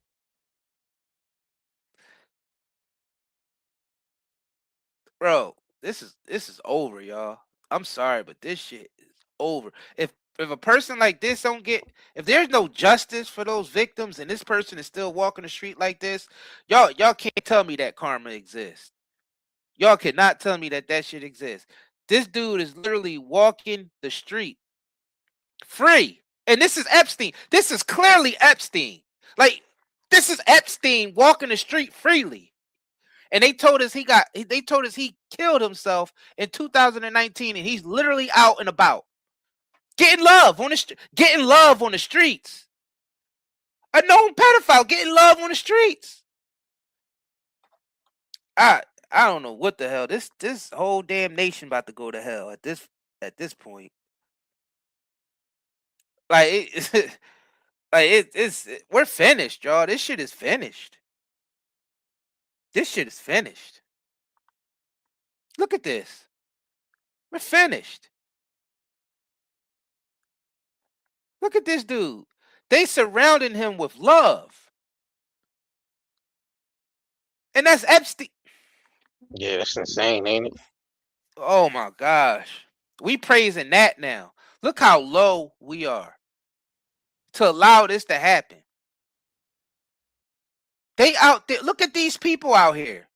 Bro, this is over, y'all. I'm sorry, but this shit is over. If a person like this don't get, if there's no justice for those victims and this person is still walking the street like this, y'all can't tell me that karma exists. Y'all cannot tell me that shit exists. This dude is literally walking the street free. And this is Epstein. This is clearly Epstein. Like, this is Epstein walking the street freely. And they told us he killed himself in 2019, and he's literally out and about getting love on the streets. A known pedophile getting love on the streets. I don't know what the hell. This whole damn nation about to go to hell at this point. Like we're finished, y'all. This shit is finished. This shit is finished. Look at this. We're finished. Look at this dude. They surrounding him with love. And that's Epstein.
Yeah, that's insane, ain't it?
Oh my gosh. We praising that now. Look how low we are to allow this to happen. They out there. Look at these people out here.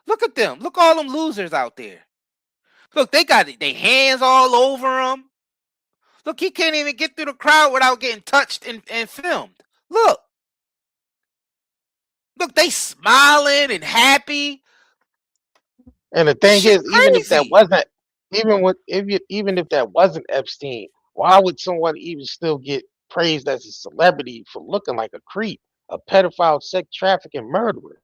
Look at them. Look all them losers out there. Look, they got their hands all over them. Look, he can't even get through the crowd without getting touched and filmed. Look. Look, they smiling and happy.
And the thing
Shit
is, even if that
crazy.
wasn't, even if that wasn't Epstein, why would someone even still get praised as a celebrity for looking like a creep, a pedophile, sex trafficking murderer?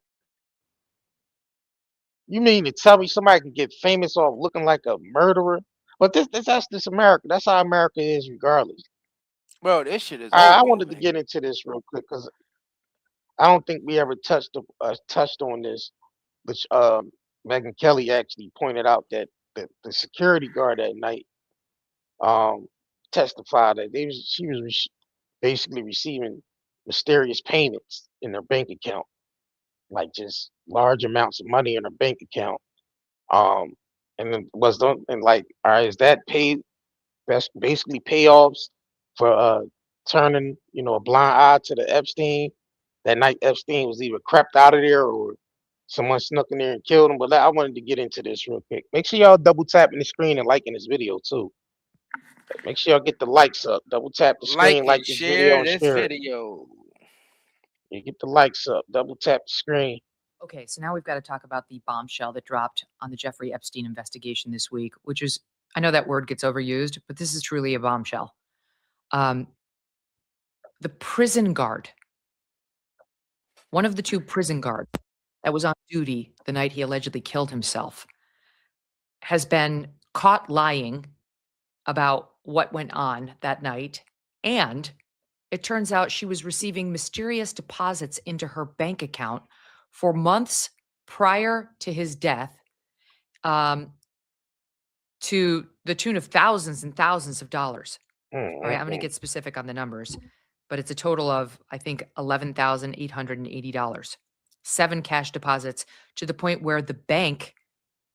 You mean to tell me somebody can get famous off looking like a murderer? But that's this America. That's how America is, regardless.
Bro, this shit is
I
over,
wanted to
man.
get into this real quick because I don't think we ever touched on this, which Megyn Kelly actually pointed out that the security guard that night testified that she was basically receiving mysterious payments in her bank account, like just large amounts of money in her bank account. And then like, all right, is that paid? That's basically payoffs for turning a blind eye to the Epstein. That night Epstein was either crept out of there or someone snuck in there and killed him. But I wanted to get into this real quick. Make sure y'all double tapping the screen and liking this video too. Make sure y'all get the likes up. Double tap the
Like
screen,
and
like this video,
share
and
this
share it.
video.
You get the likes up. Double tap the screen.
Okay, so now we've got to talk about the bombshell that dropped on the Jeffrey Epstein investigation this week, which is, I know that word gets overused, but this is truly a bombshell. The prison guard, one of the two prison guards that was on duty the night he allegedly killed himself, has been caught lying about what went on that night. And it turns out she was receiving mysterious deposits into her bank account for months prior to his death, to the tune of thousands and thousands of dollars. All right, I'm going to get specific on the numbers, but it's a total of, I think, $11,880. 7 cash deposits, to the point where the bank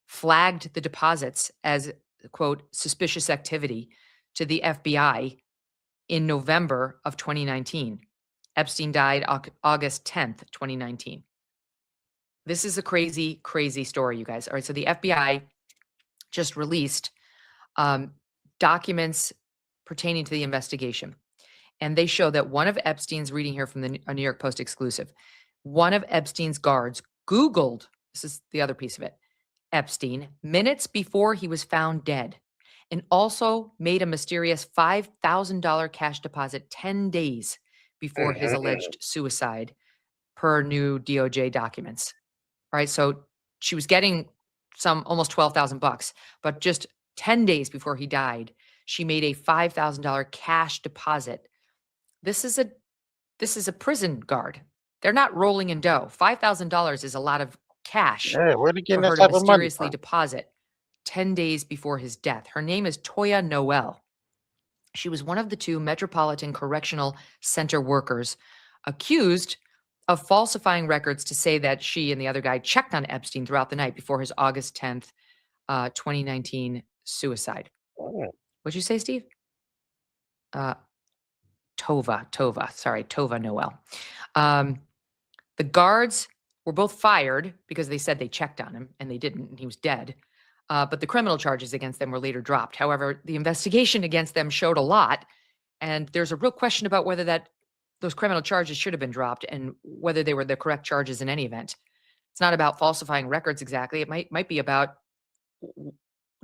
flagged the deposits as, quote, suspicious activity to the FBI in November of 2019. Epstein died August 10th, 2019. This is a crazy, crazy story, you guys. All right, so the FBI just released documents pertaining to the investigation. And they show that one of Epstein's, reading here from the New York Post exclusive, one of Epstein's guards Googled, this is the other piece of it, Epstein minutes before he was found dead, and also made a mysterious $5,000 cash deposit 10 days before his alleged suicide, per new DOJ documents. All right, so she was getting some almost $12,000, but just 10 days before he died, she made a $5,000 cash deposit. This is a prison guard. They're not rolling in dough. $5,000 is a lot of cash
Where they getting
for
that
her to
type of money
mysteriously
from?
deposit 10 days before his death. Her name is Toya Noel. She was one of the 2 Metropolitan Correctional Center workers accused of falsifying records to say that she and the other guy checked on Epstein throughout the night before his August 10th, 2019 suicide. What'd you say, Steve? Tova Noel. The guards were both fired because they said they checked on him, and they didn't, and he was dead. But the criminal charges against them were later dropped. However, the investigation against them showed a lot, and there's a real question about whether those criminal charges should have been dropped and whether they were the correct charges in any event. It's not about falsifying records exactly. It might be about,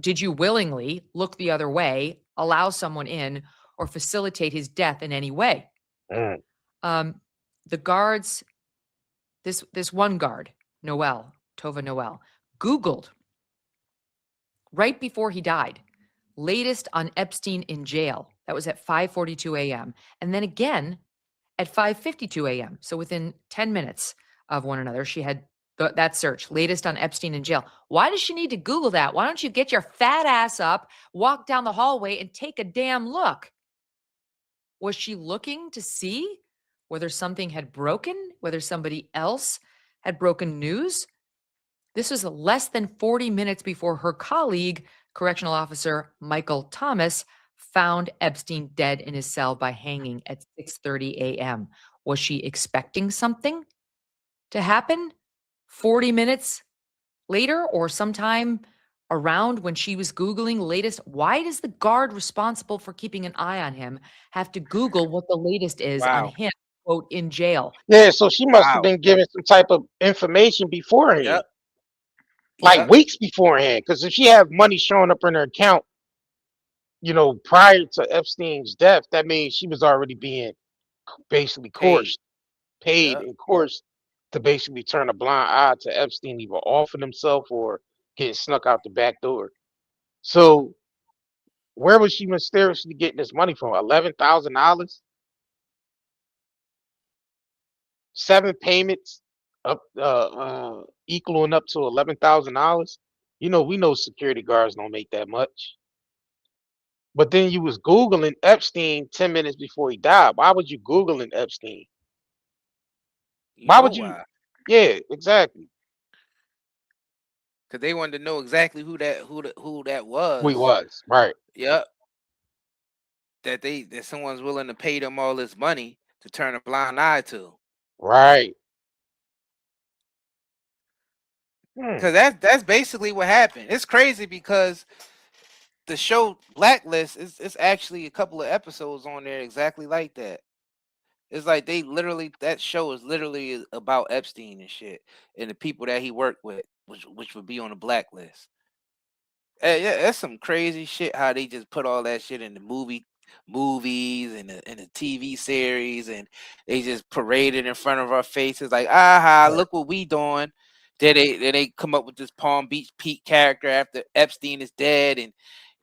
did you willingly look the other way, allow someone in, or facilitate his death in any way? The guards, this one guard, Tova Noel, Googled right before he died, latest on Epstein in jail. That was at 5:42 a.m. And then again at 5:52 a.m. So within 10 minutes of one another, she had that search, latest on Epstein in jail. Why does she need to Google that? Why don't you get your fat ass up, walk down the hallway, and take a damn look? Was she looking to see whether something had broken, whether somebody else had broken news This was less than 40 minutes before her colleague, correctional officer Michael Thomas, found Epstein dead in his cell by hanging at 6:30 a.m. Was she expecting something to happen 40 minutes later or sometime around when she was Googling latest? Why does the guard responsible for keeping an eye on him have to Google what the latest is on him, quote, in jail?
Yeah, so she must have been given some type of information beforehand,
Yep.
like
Yep.
weeks beforehand. Because if she had money showing up in her account, prior to Epstein's death, that means she was already being basically paid
Yep.
and coursed to basically turn a blind eye to Epstein, either offing himself or getting snuck out the back door. So where was she mysteriously getting this money from? $11,000, 7 payments, up equaling up to $11,000. We know security guards don't make that much. But then you was Googling Epstein 10 minutes before he died. Why would you Googling Epstein? Why would you?
Why?
Yeah, exactly.
Because they wanted to know exactly who that
Who he
was.
was, right?
Yep. That someone's willing to pay them all this money to turn a blind eye to.
Right.
Because that's basically what happened. It's crazy because the show Blacklist is actually a couple of episodes on there exactly like that. It's like that show is literally about Epstein and shit and the people that he worked with, which would be on the blacklist. Yeah, that's some crazy shit how they just put all that shit in the movies and the TV series, and they just parade it in front of our faces like, aha, look what we doing. Then they come up with this Palm Beach Pete character after Epstein is dead, and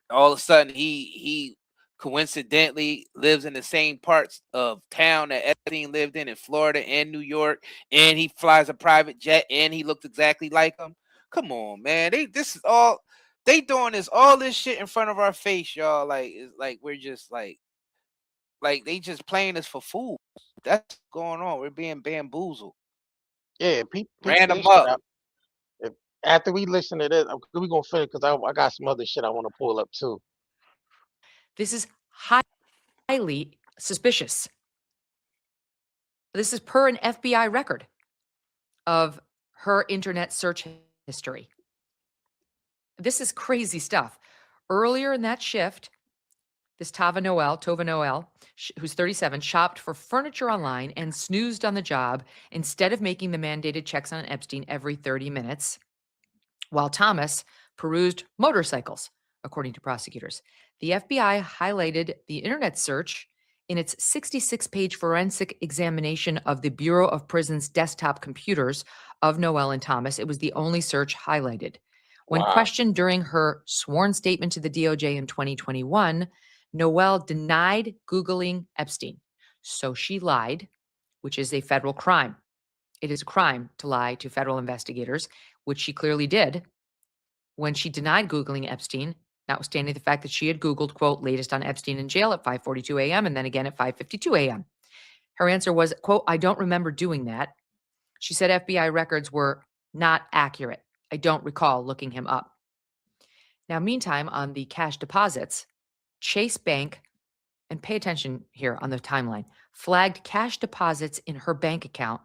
all of a sudden he coincidentally lives in the same parts of town that Epstein lived in Florida and New York, and he flies a private jet, and he looked exactly like him. Come on, man. They doing all this shit in front of our face, y'all. Like, it's like we're just like they just playing us for fools. That's what's going on. We're being bamboozled.
Yeah, peep
Ran
this
them
shit
up.
out. After we listen to this, we gonna finish because I got some other shit I want to pull up too.
This is highly suspicious. This is per an FBI record of her internet search history. This is crazy stuff. Earlier in that shift, this Tova Noel, who's 37, shopped for furniture online and snoozed on the job instead of making the mandated checks on Epstein every 30 minutes, while Thomas perused motorcycles, according to prosecutors. The FBI highlighted the internet search in its 66-page forensic examination of the Bureau of Prisons desktop computers of Noel and Thomas. It was the only search highlighted. When questioned during her sworn statement to the DOJ in 2021, Noel denied Googling Epstein. So she lied, which is a federal crime. It is a crime to lie to federal investigators, which she clearly did when she denied Googling Epstein, notwithstanding the fact that she had Googled, quote, latest on Epstein in jail at 5:42 a.m. and then again at 5:52 a.m. Her answer was, quote, I don't remember doing that. She said FBI records were not accurate. I don't recall looking him up. Now, meantime, on the cash deposits, Chase Bank, and pay attention here on the timeline, flagged cash deposits in her bank account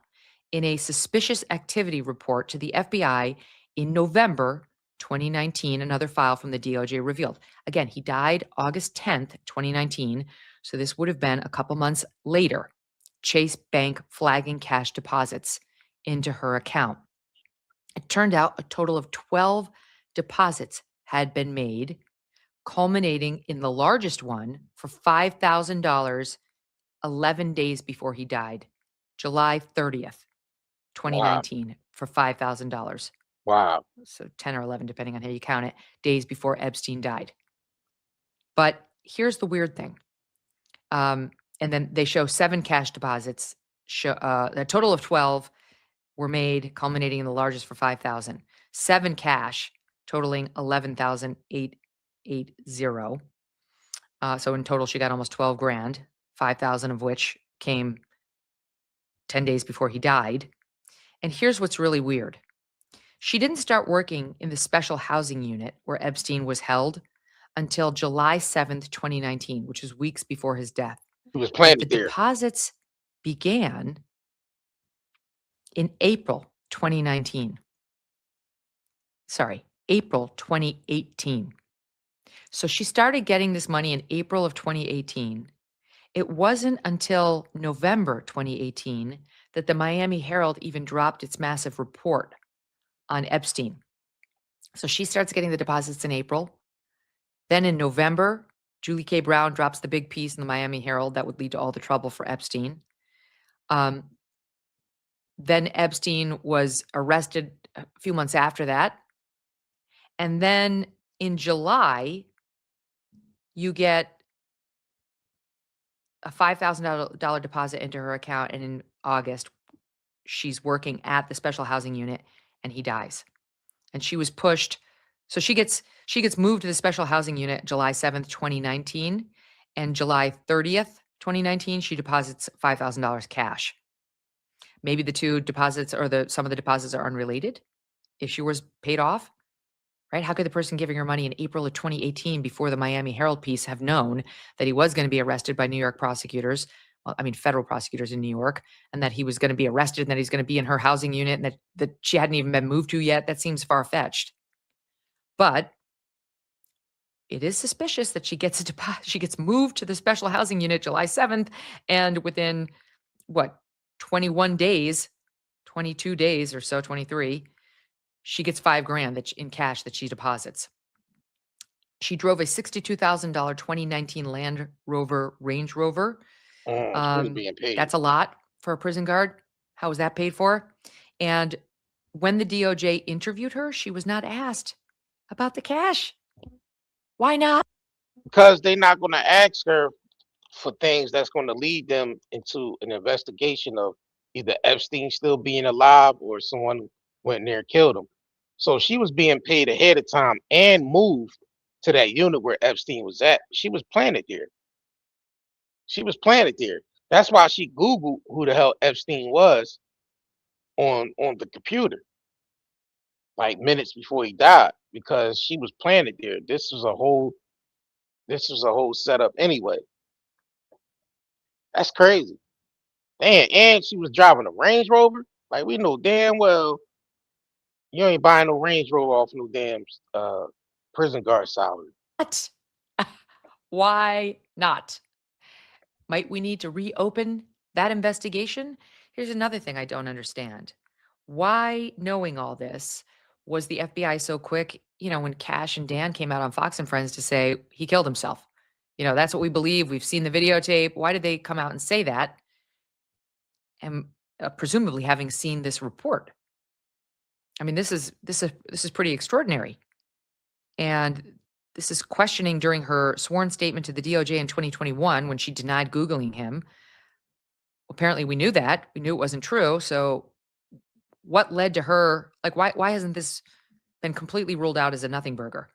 in a suspicious activity report to the FBI in November 2019, another file from the DOJ revealed. Again, he died August 10th, 2019, so this would have been a couple months later. Chase Bank flagging cash deposits into her account. It turned out a total of 12 deposits had been made, culminating in the largest one for $5,000 11 days before he died, July 30th, 2019, for $5,000.
Wow.
So 10 or 11, depending on how you count it, days before Epstein died. But here's the weird thing. And then they show 7 cash deposits, a total of 12 were made, culminating in the largest for $5,000. 7 cash, totaling $11,880. So in total, she got almost 12 grand, 5,000 of which came 10 days before he died. And here's what's really weird. She didn't start working in the special housing unit where Epstein was held until July 7th, 2019, which is weeks before his death.
He was
But
planted
the
there.
deposits began in April 2019. Sorry, April 2018. So she started getting this money in April of 2018. It wasn't until November 2018 that the Miami Herald even dropped its massive report on Epstein. So she starts getting the deposits in April. Then in November, Julie K. Brown drops the big piece in the Miami Herald that would lead to all the trouble for Epstein. Then Epstein was arrested a few months after that. And then in July, you get a $5,000 deposit into her account. And in August, she's working at the special housing unit and he dies. And she was pushed. So she gets moved to the special housing unit July 7th, 2019. And July 30th, 2019, she deposits $5,000 cash. Maybe the two deposits or some of the deposits are unrelated. If she was paid off, right? How could the person giving her money in April of 2018 before the Miami Herald piece have known that he was going to be arrested by New York prosecutors? Well, I mean, federal prosecutors in New York, and that he was going to be arrested and that he's going to be in her housing unit and that she hadn't even been moved to yet? That seems far-fetched. But it is suspicious that she gets moved to the special housing unit July 7th, and within 21 days, 22 days or so, 23, she gets $5,000 in cash that she deposits. She drove a $62,000 2019 Land Rover Range Rover.
She was being paid.
That's a lot for a prison guard. How was that paid for? And when the DOJ interviewed her, she was not asked about the cash. Why not?
Because they're not going to ask her for things that's going to lead them into an investigation of either Epstein still being alive or someone went in there and killed him. So she was being paid ahead of time and moved to that unit where Epstein was at. She was planted there. She was planted there. That's why she Googled who the hell Epstein was on the computer, like minutes before he died, because she was planted there. This was a whole setup anyway. That's crazy. Damn, and she was driving a Range Rover. Like, we know damn well you ain't buying no Range Rover off no damn prison guard salary.
What? Why not? Might we need to reopen that investigation? Here's another thing I don't understand. Why, knowing all this, was the FBI so quick, when Cash and Dan came out on Fox and Friends to say he killed himself? That's what we believe. We've seen the videotape. Why did they come out and say that? And presumably having seen this report. I mean, this is pretty extraordinary. And this is questioning during her sworn statement to the DOJ in 2021 when she denied Googling him. Apparently we knew that. We knew it wasn't true. So what led to her, why hasn't this been completely ruled out as a nothing burger?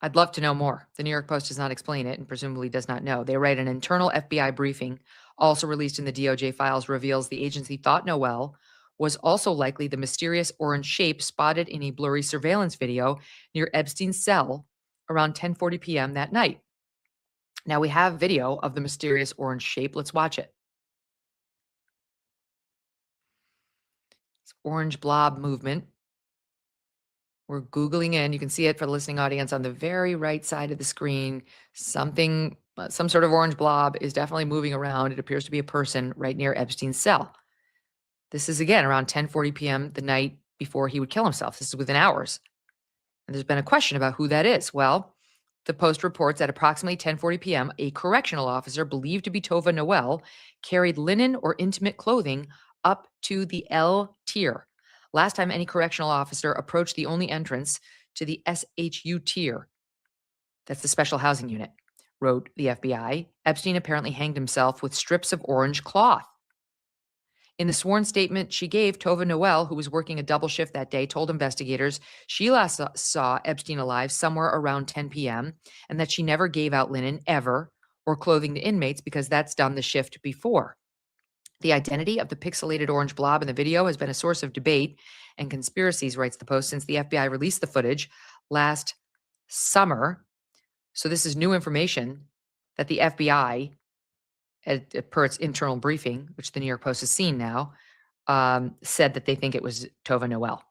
I'd love to know more. The New York Post does not explain it and presumably does not know. They write an internal FBI briefing, also released in the DOJ files, reveals the agency thought Noel was also likely the mysterious orange shape spotted in a blurry surveillance video near Epstein's cell around 10:40 p.m. that night. Now we have video of the mysterious orange shape. Let's watch it. It's orange blob movement. We're Googling in. You can see it for the listening audience on the very right side of the screen. Some sort of orange blob is definitely moving around. It appears to be a person right near Epstein's cell. This is, again, around 10:40 p.m. the night before he would kill himself. This is within hours. And there's been a question about who that is. Well, the Post reports at approximately 10:40 p.m., a correctional officer believed to be Tova Noel carried linen or intimate clothing up to the L tier. Last time any correctional officer approached the only entrance to the SHU tier, that's the special housing unit, wrote the FBI, Epstein apparently hanged himself with strips of orange cloth. In the sworn statement she gave, Tova Noel, who was working a double shift that day, told investigators she last saw Epstein alive somewhere around 10 p.m. and that she never gave out linen ever or clothing to inmates because that's done the shift before. The identity of the pixelated orange blob in the video has been a source of debate and conspiracies, writes the Post, since the FBI released the footage last summer. So this is new information that the FBI, per its internal briefing, which the New York Post has seen now, said that they think it was Tova Noel,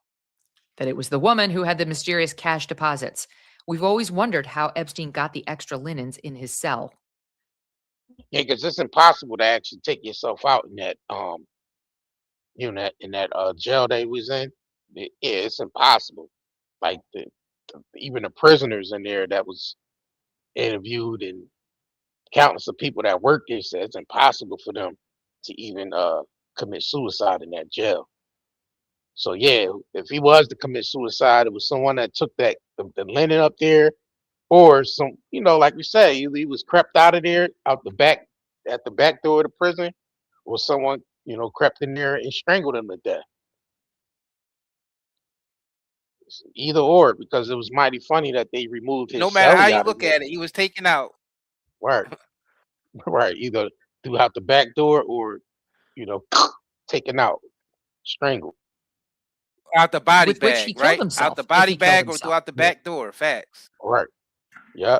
that it was the woman who had the mysterious cash deposits. We've always wondered how Epstein got the extra linens in his cell.
Yeah, because it's impossible to actually take yourself out in that in that jail they was in. Yeah, it's impossible. Like even the prisoners in there that was interviewed and countless of people that worked there said it's impossible for them to even commit suicide in that jail. So yeah, if he was to commit suicide, it was someone that took the linen up there, or some, like we say, he was crept out of there out the back at the back door of the prison, or someone crept in there and strangled him to death. Either or, because it was mighty funny that they removed
No
his
matter how
cellie
you
out of
look
there.
at it, he was taken out.
Right, right. Either throughout the back door or taken out, strangled.
Out the body
With which he
bag,
killed
right? Out
himself,
the
if
body
he killed
bag or
himself.
throughout the back door. Facts.
Right. Yeah.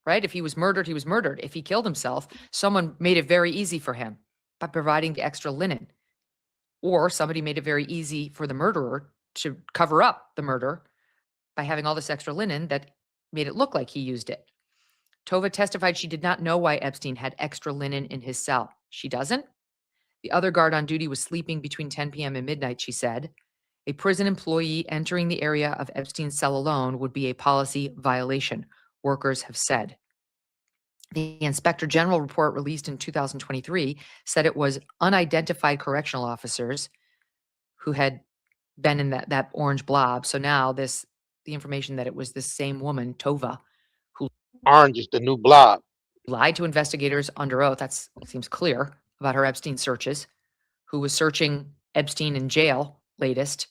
Right? If he was murdered, he was murdered. If he killed himself, someone made it very easy for him by providing the extra linen. Or somebody made it very easy for the murderer to cover up the murder by having all this extra linen that made it look like he used it. Tova testified she did not know why Epstein had extra linen in his cell. She doesn't. The other guard on duty was sleeping between 10 p.m. and midnight, she said. A prison employee entering the area of Epstein's cell alone would be a policy violation, workers have said. The Inspector General report released in 2023 said it was unidentified correctional officers who had been in that orange blob. So now the information that it was this same woman, Tova, who
orange is the new blob,
lied to investigators under oath. That seems clear about her Epstein searches, who was searching Epstein in jail latest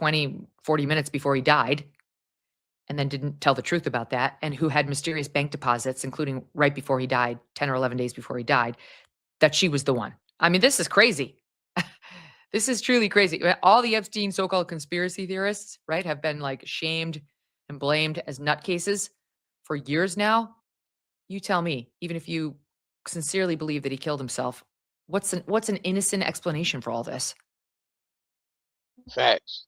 40 minutes before he died, and then didn't tell the truth about that, and who had mysterious bank deposits, including right before he died, 10 or 11 days before he died, that she was the one. I mean, this is crazy. This is truly crazy. All the Epstein so-called conspiracy theorists, right, have been like shamed and blamed as nutcases for years now. You tell me, even if you sincerely believe that he killed himself, what's an innocent explanation for all this?
Facts.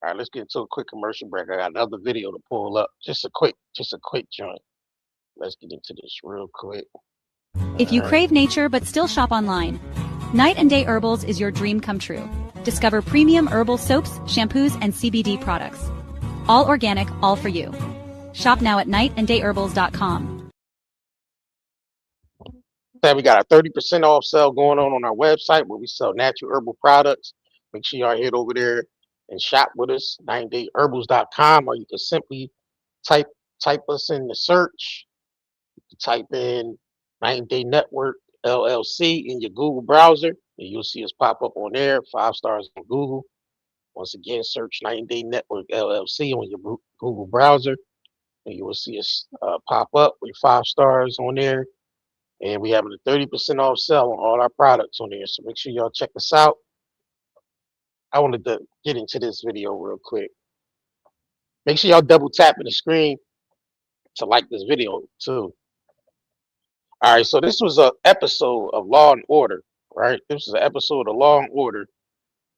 All right, let's get into a quick commercial break. I got another video to pull up. Just a quick joint. Let's get into this real quick.
If you crave nature but still shop online, Night and Day Herbals is your dream come true. Discover premium herbal soaps, shampoos, and CBD products. All organic, all for you. Shop now at nightandayherbals.com.
We got a 30% off sale going on our website where we sell natural herbal products. Make sure y'all head over there and shop with us, 9dayherbals.com, or you can simply type us in the search. You can type in 9-Day Network LLC in your Google browser, and you'll see us pop up on there, 5 stars on Google. Once again, search 9-Day Network LLC on your Google browser, and you will see us pop up with 5 stars on there. And we have a 30% off sale on all our products on there. So make sure y'all check us out. I wanted to get into this video real quick. Make sure y'all double tap in the screen to like this video too. All right, so this was an episode of Law and Order, right? This was an episode of Law and Order.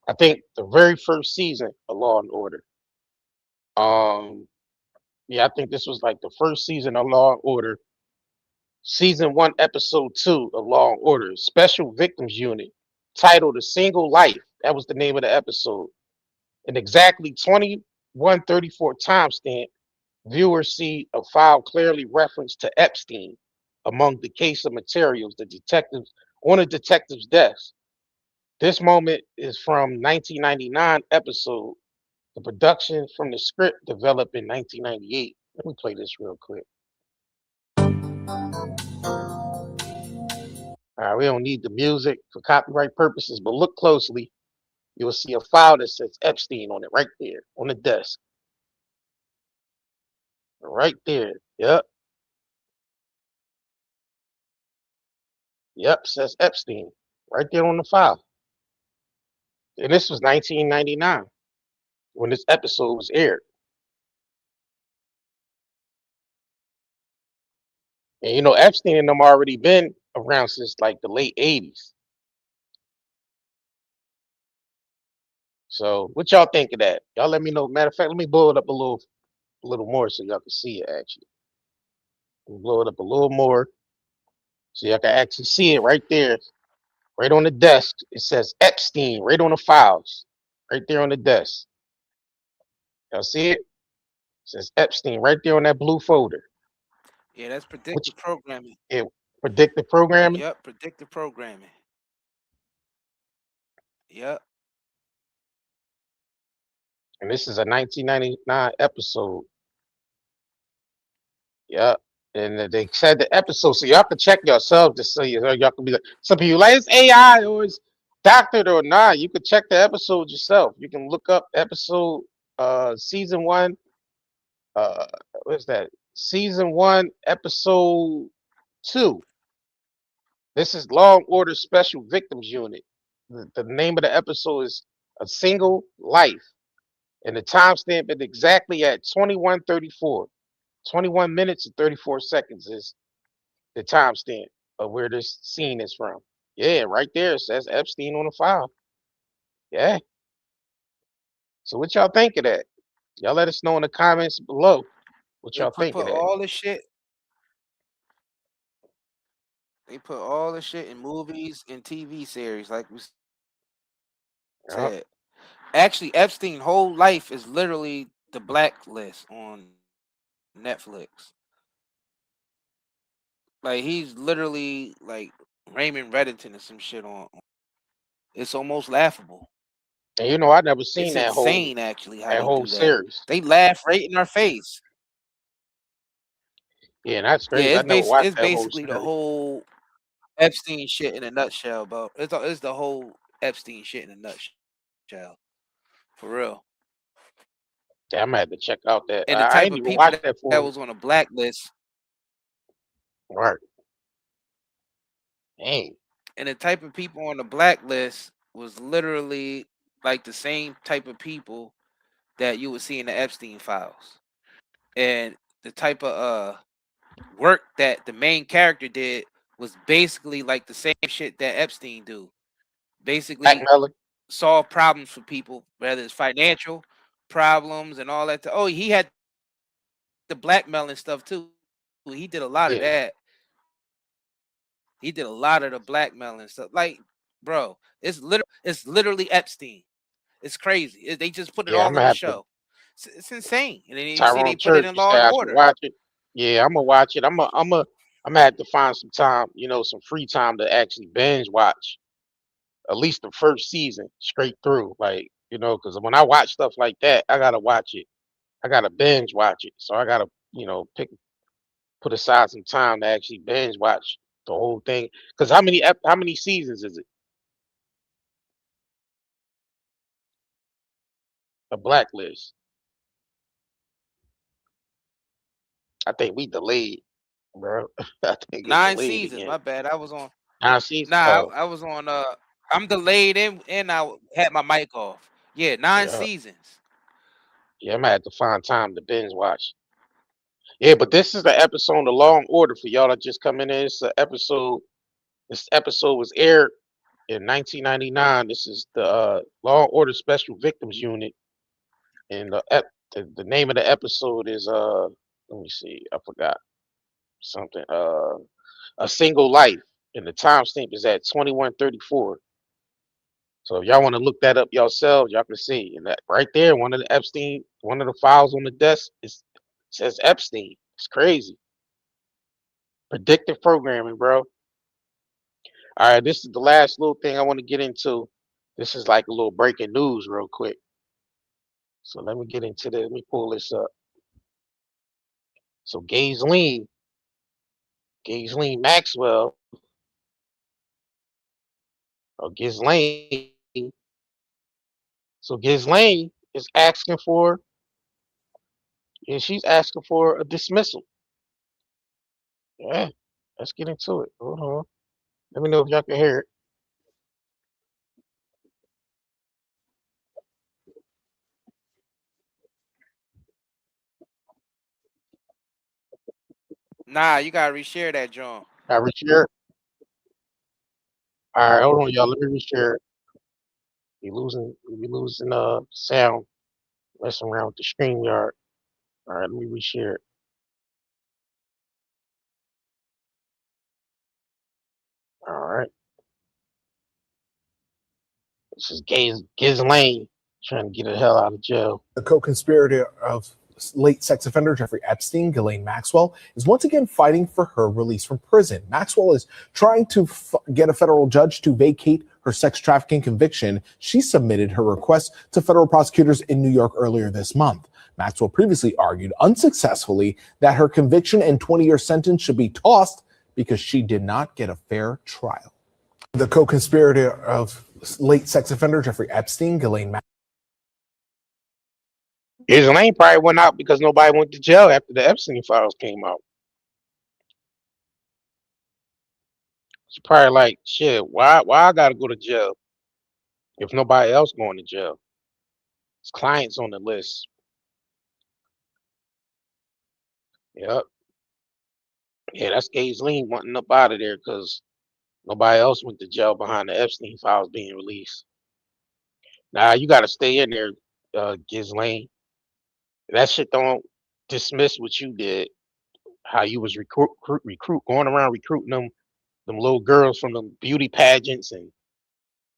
I think the very first season of Law and Order. Yeah, I think this was like the first season of Law and Order. Season 1, episode 2 of Law and Order, Special Victims Unit, titled A Single Life. That was the name of the episode. And exactly 21:34 timestamp, viewers see a file clearly referenced to Epstein among the case of materials on a detective's desk. This moment is from 1999 episode. The production from the script developed in 1998. Let me play this real quick. All right, we don't need the music for copyright purposes, but look closely. You'll see a file that says Epstein on it right there on the desk. Right there. Yep. Yep, says Epstein right there on the file. And this was 1999 when this episode was aired. And you know, Epstein and them already been around since like the late 80s. So what y'all think of that? Y'all let me know. Matter of fact, let me blow it up a little more so y'all can see it actually. Blow it up a little more so y'all can actually see it right there, right on the desk. It says Epstein right on the files, right there on the desk. Y'all see it? It says Epstein right there on that blue folder.
Yeah, that's
Which
predictive programming.
predictive programming?
Yep, predictive programming. Yep.
And this is a 1999 episode. Yep. And they said the episode, so y'all can check yourselves to see. Y'all can be like, some people like it's AI or it's doctored or not. You can check the episode yourself. You can look up episode season 1. What's that? Season 1, episode 2. This is Law and Order Special Victims Unit. The name of the episode is A Single Life. And the timestamp is exactly at 21:34. 21 minutes and 34 seconds is the timestamp of where this scene is from. Yeah, right there it says Epstein on the file. Yeah. So what y'all think of that? Y'all let us know in the comments below what
They
y'all think of
put
that.
all the shit. They put all the shit in movies and TV series, like we
Yep.
said. Actually, Epstein's whole life is literally the blacklist on Netflix. Like he's literally like Raymond Reddington or some shit on. It's almost laughable.
And you know, I never
It's
seen
insane, actually, how
that
they
whole
do that.
series.
They laugh right in our face.
Yeah, that's
Yeah,
crazy. I never watched
it's
that whole
basically the
series.
whole Epstein shit in a nutshell, bro. It's the whole Epstein shit in a nutshell, for real.
Yeah, I'm gonna have to check out that.
And the
I
type
ain't
of
even
people
watched that
that
for
was on a blacklist,
right. Dang.
and the type of people on the blacklist was literally like the same type of people that you would see in the Epstein files, and the type of work that the main character did was basically like the same shit that Epstein do. Basically,
Blackmailing.
solve problems for people, whether it's financial problems and all that. Oh, he had the blackmailing stuff too. He did a lot of
Yeah.
that. He did a lot of the blackmailing stuff. Like, bro, it's literally Epstein. It's crazy. They just put it
Yeah, I'm
all
gonna
in the
have to
show. It's insane. And then you see they
Tyrone
put it
Church,
in
you
Law
said
and
I should
Order.
watch it. Yeah, I'm gonna watch it. I'm gonna have to find some time, some free time to actually binge watch at least the first season straight through. Like, because when I watch stuff like that, I gotta watch it. I gotta binge watch it. So I gotta, put aside some time to actually binge watch the whole thing. Because how many seasons is it? A Blacklist. I think we delayed, bro. I think it
9
delayed
seasons.
again.
My bad. I was on.
Now seasons.
Nah,
Oh,
I was on. I'm delayed and I had my mic off. Yeah, 9
yeah.
seasons.
Yeah, I'm gonna have to find time to binge watch. Yeah, but this is the episode of Law and Order for y'all that just coming in. It's an episode. This episode was aired in 1999. This is the Law and Order Special Victims Unit, and the name of the episode is let me see, I forgot something. A Single Life, and the timestamp is at 21:34. So if y'all want to look that up yourselves, y'all can see. And that right there, one of the files on the desk says Epstein. It's crazy. Predictive programming, bro. All right, this is the last little thing I want to get into. This is like a little breaking news, real quick. So let me get into this. Let me pull this up. So Ghislaine Maxwell, or Ghislaine. So Ghislaine is asking for, and she's asking for a dismissal. Yeah, let's get into it. Hold on. Let me know if y'all can hear it.
Nah, you gotta reshare that, John.
I reshare it. All right, hold on, y'all. Let me reshare it. We losing sound. Messing around with the StreamYard. All right, let me reshare it. All right. This is Ghislaine trying to get the hell out of jail.
The co-conspirator of late sex offender Jeffrey Epstein, Ghislaine Maxwell, is once again fighting for her release from prison. Maxwell is trying to get a federal judge to vacate her sex trafficking conviction. She submitted her request to federal prosecutors in New York earlier this month. Maxwell previously argued unsuccessfully that her conviction and 20-year sentence should be tossed because she did not get a fair trial. The co-conspirator of late sex offender Jeffrey Epstein, Ghislaine
Ghislaine probably went out because nobody went to jail after the Epstein files came out. She's probably like, shit, why I gotta go to jail if nobody else going to jail? There's clients on the list. Yep. Yeah, that's Ghislaine wanting up out of there because nobody else went to jail behind the Epstein files being released. Nah, you gotta stay in there, Ghislaine. That shit don't dismiss what you did. How you was going around recruiting them little girls from the beauty pageants and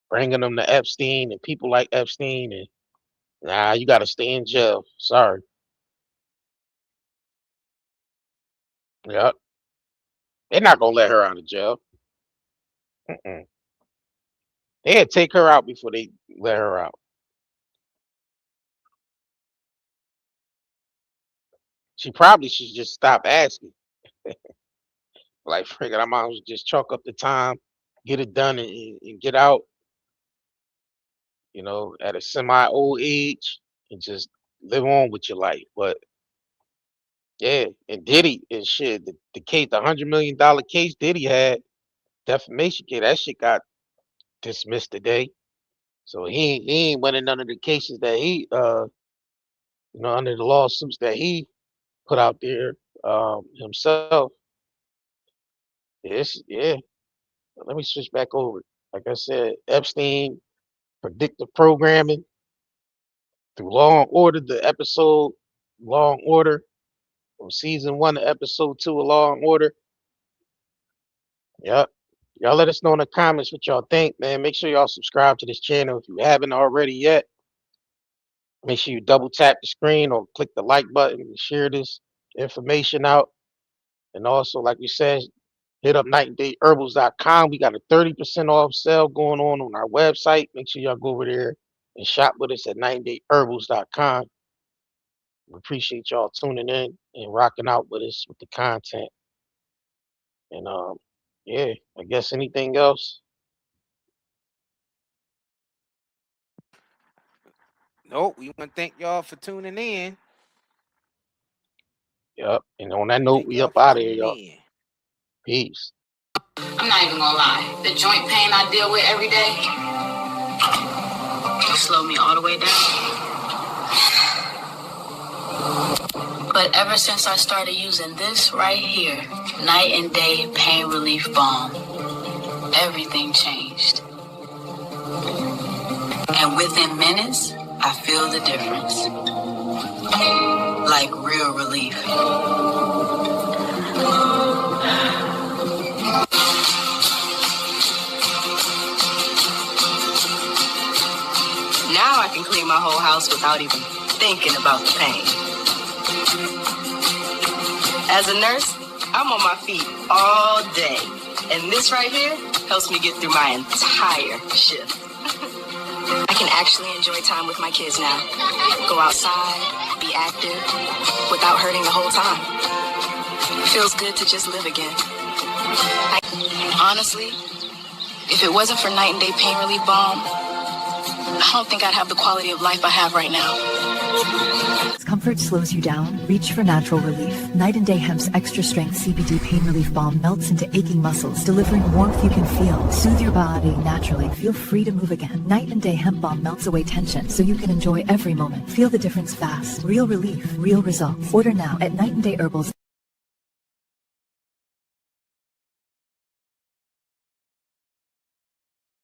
bringing them to Epstein and people like Epstein, and nah, you gotta stay in jail. Sorry. Yep. They're not gonna let her out of jail. They'd take her out before they let her out. She probably should just stop asking. Like, friggin', I might as well just chalk up the time, get it done, and get out, at a semi-old age and just live on with your life. But yeah, and Diddy and shit, the case, the $100 million case Diddy had, defamation case, that shit got dismissed today. So he ain't winning none of the cases that he under the lawsuits that he put out there himself. Yeah. Let me switch back over. Like I said, Epstein, predictive programming, through Law and Order, the episode Law and Order, from season 1 to episode 2 of Law and Order. Yep. Y'all let us know in the comments what y'all think, man. Make sure y'all subscribe to this channel if you haven't already yet. Make sure you double tap the screen or click the like button and share this information out. And also, like we said, hit up nightandayherbals.com. We got a 30% off sale going on our website. Make sure y'all go over there and shop with us at nightandayherbals.com. We appreciate y'all tuning in and rocking out with us with the content. And yeah, I guess anything else?
Nope. We want to thank y'all for tuning in.
Yep. And on that note, we up out of here, y'all. Peace.
I'm not even gonna lie. The joint pain I deal with every day will slow me all the way down. But ever since I started using this right here, Night and Day Pain Relief Balm, everything changed. And within minutes, I feel the difference. Like real relief. Now I can clean my whole house without even thinking about the pain. As a nurse, I'm on my feet all day. And this right here helps me get through my entire shift. I can actually enjoy time with my kids now. Go outside, be active, without hurting the whole time. It feels good to just live again. Honestly, if it wasn't for Night and Day Pain Relief Balm, I don't think I'd have the quality of life I have right now.
Comfort slows you down. Reach for natural relief. Night and Day Hemp's extra strength CBD pain relief balm melts into aching muscles, delivering warmth you can feel. Soothe your body naturally. Feel free to move again. Night and Day Hemp balm melts away tension so you can enjoy every moment. Feel the difference fast. Real relief, real results. Order now at Night and Day Herbals.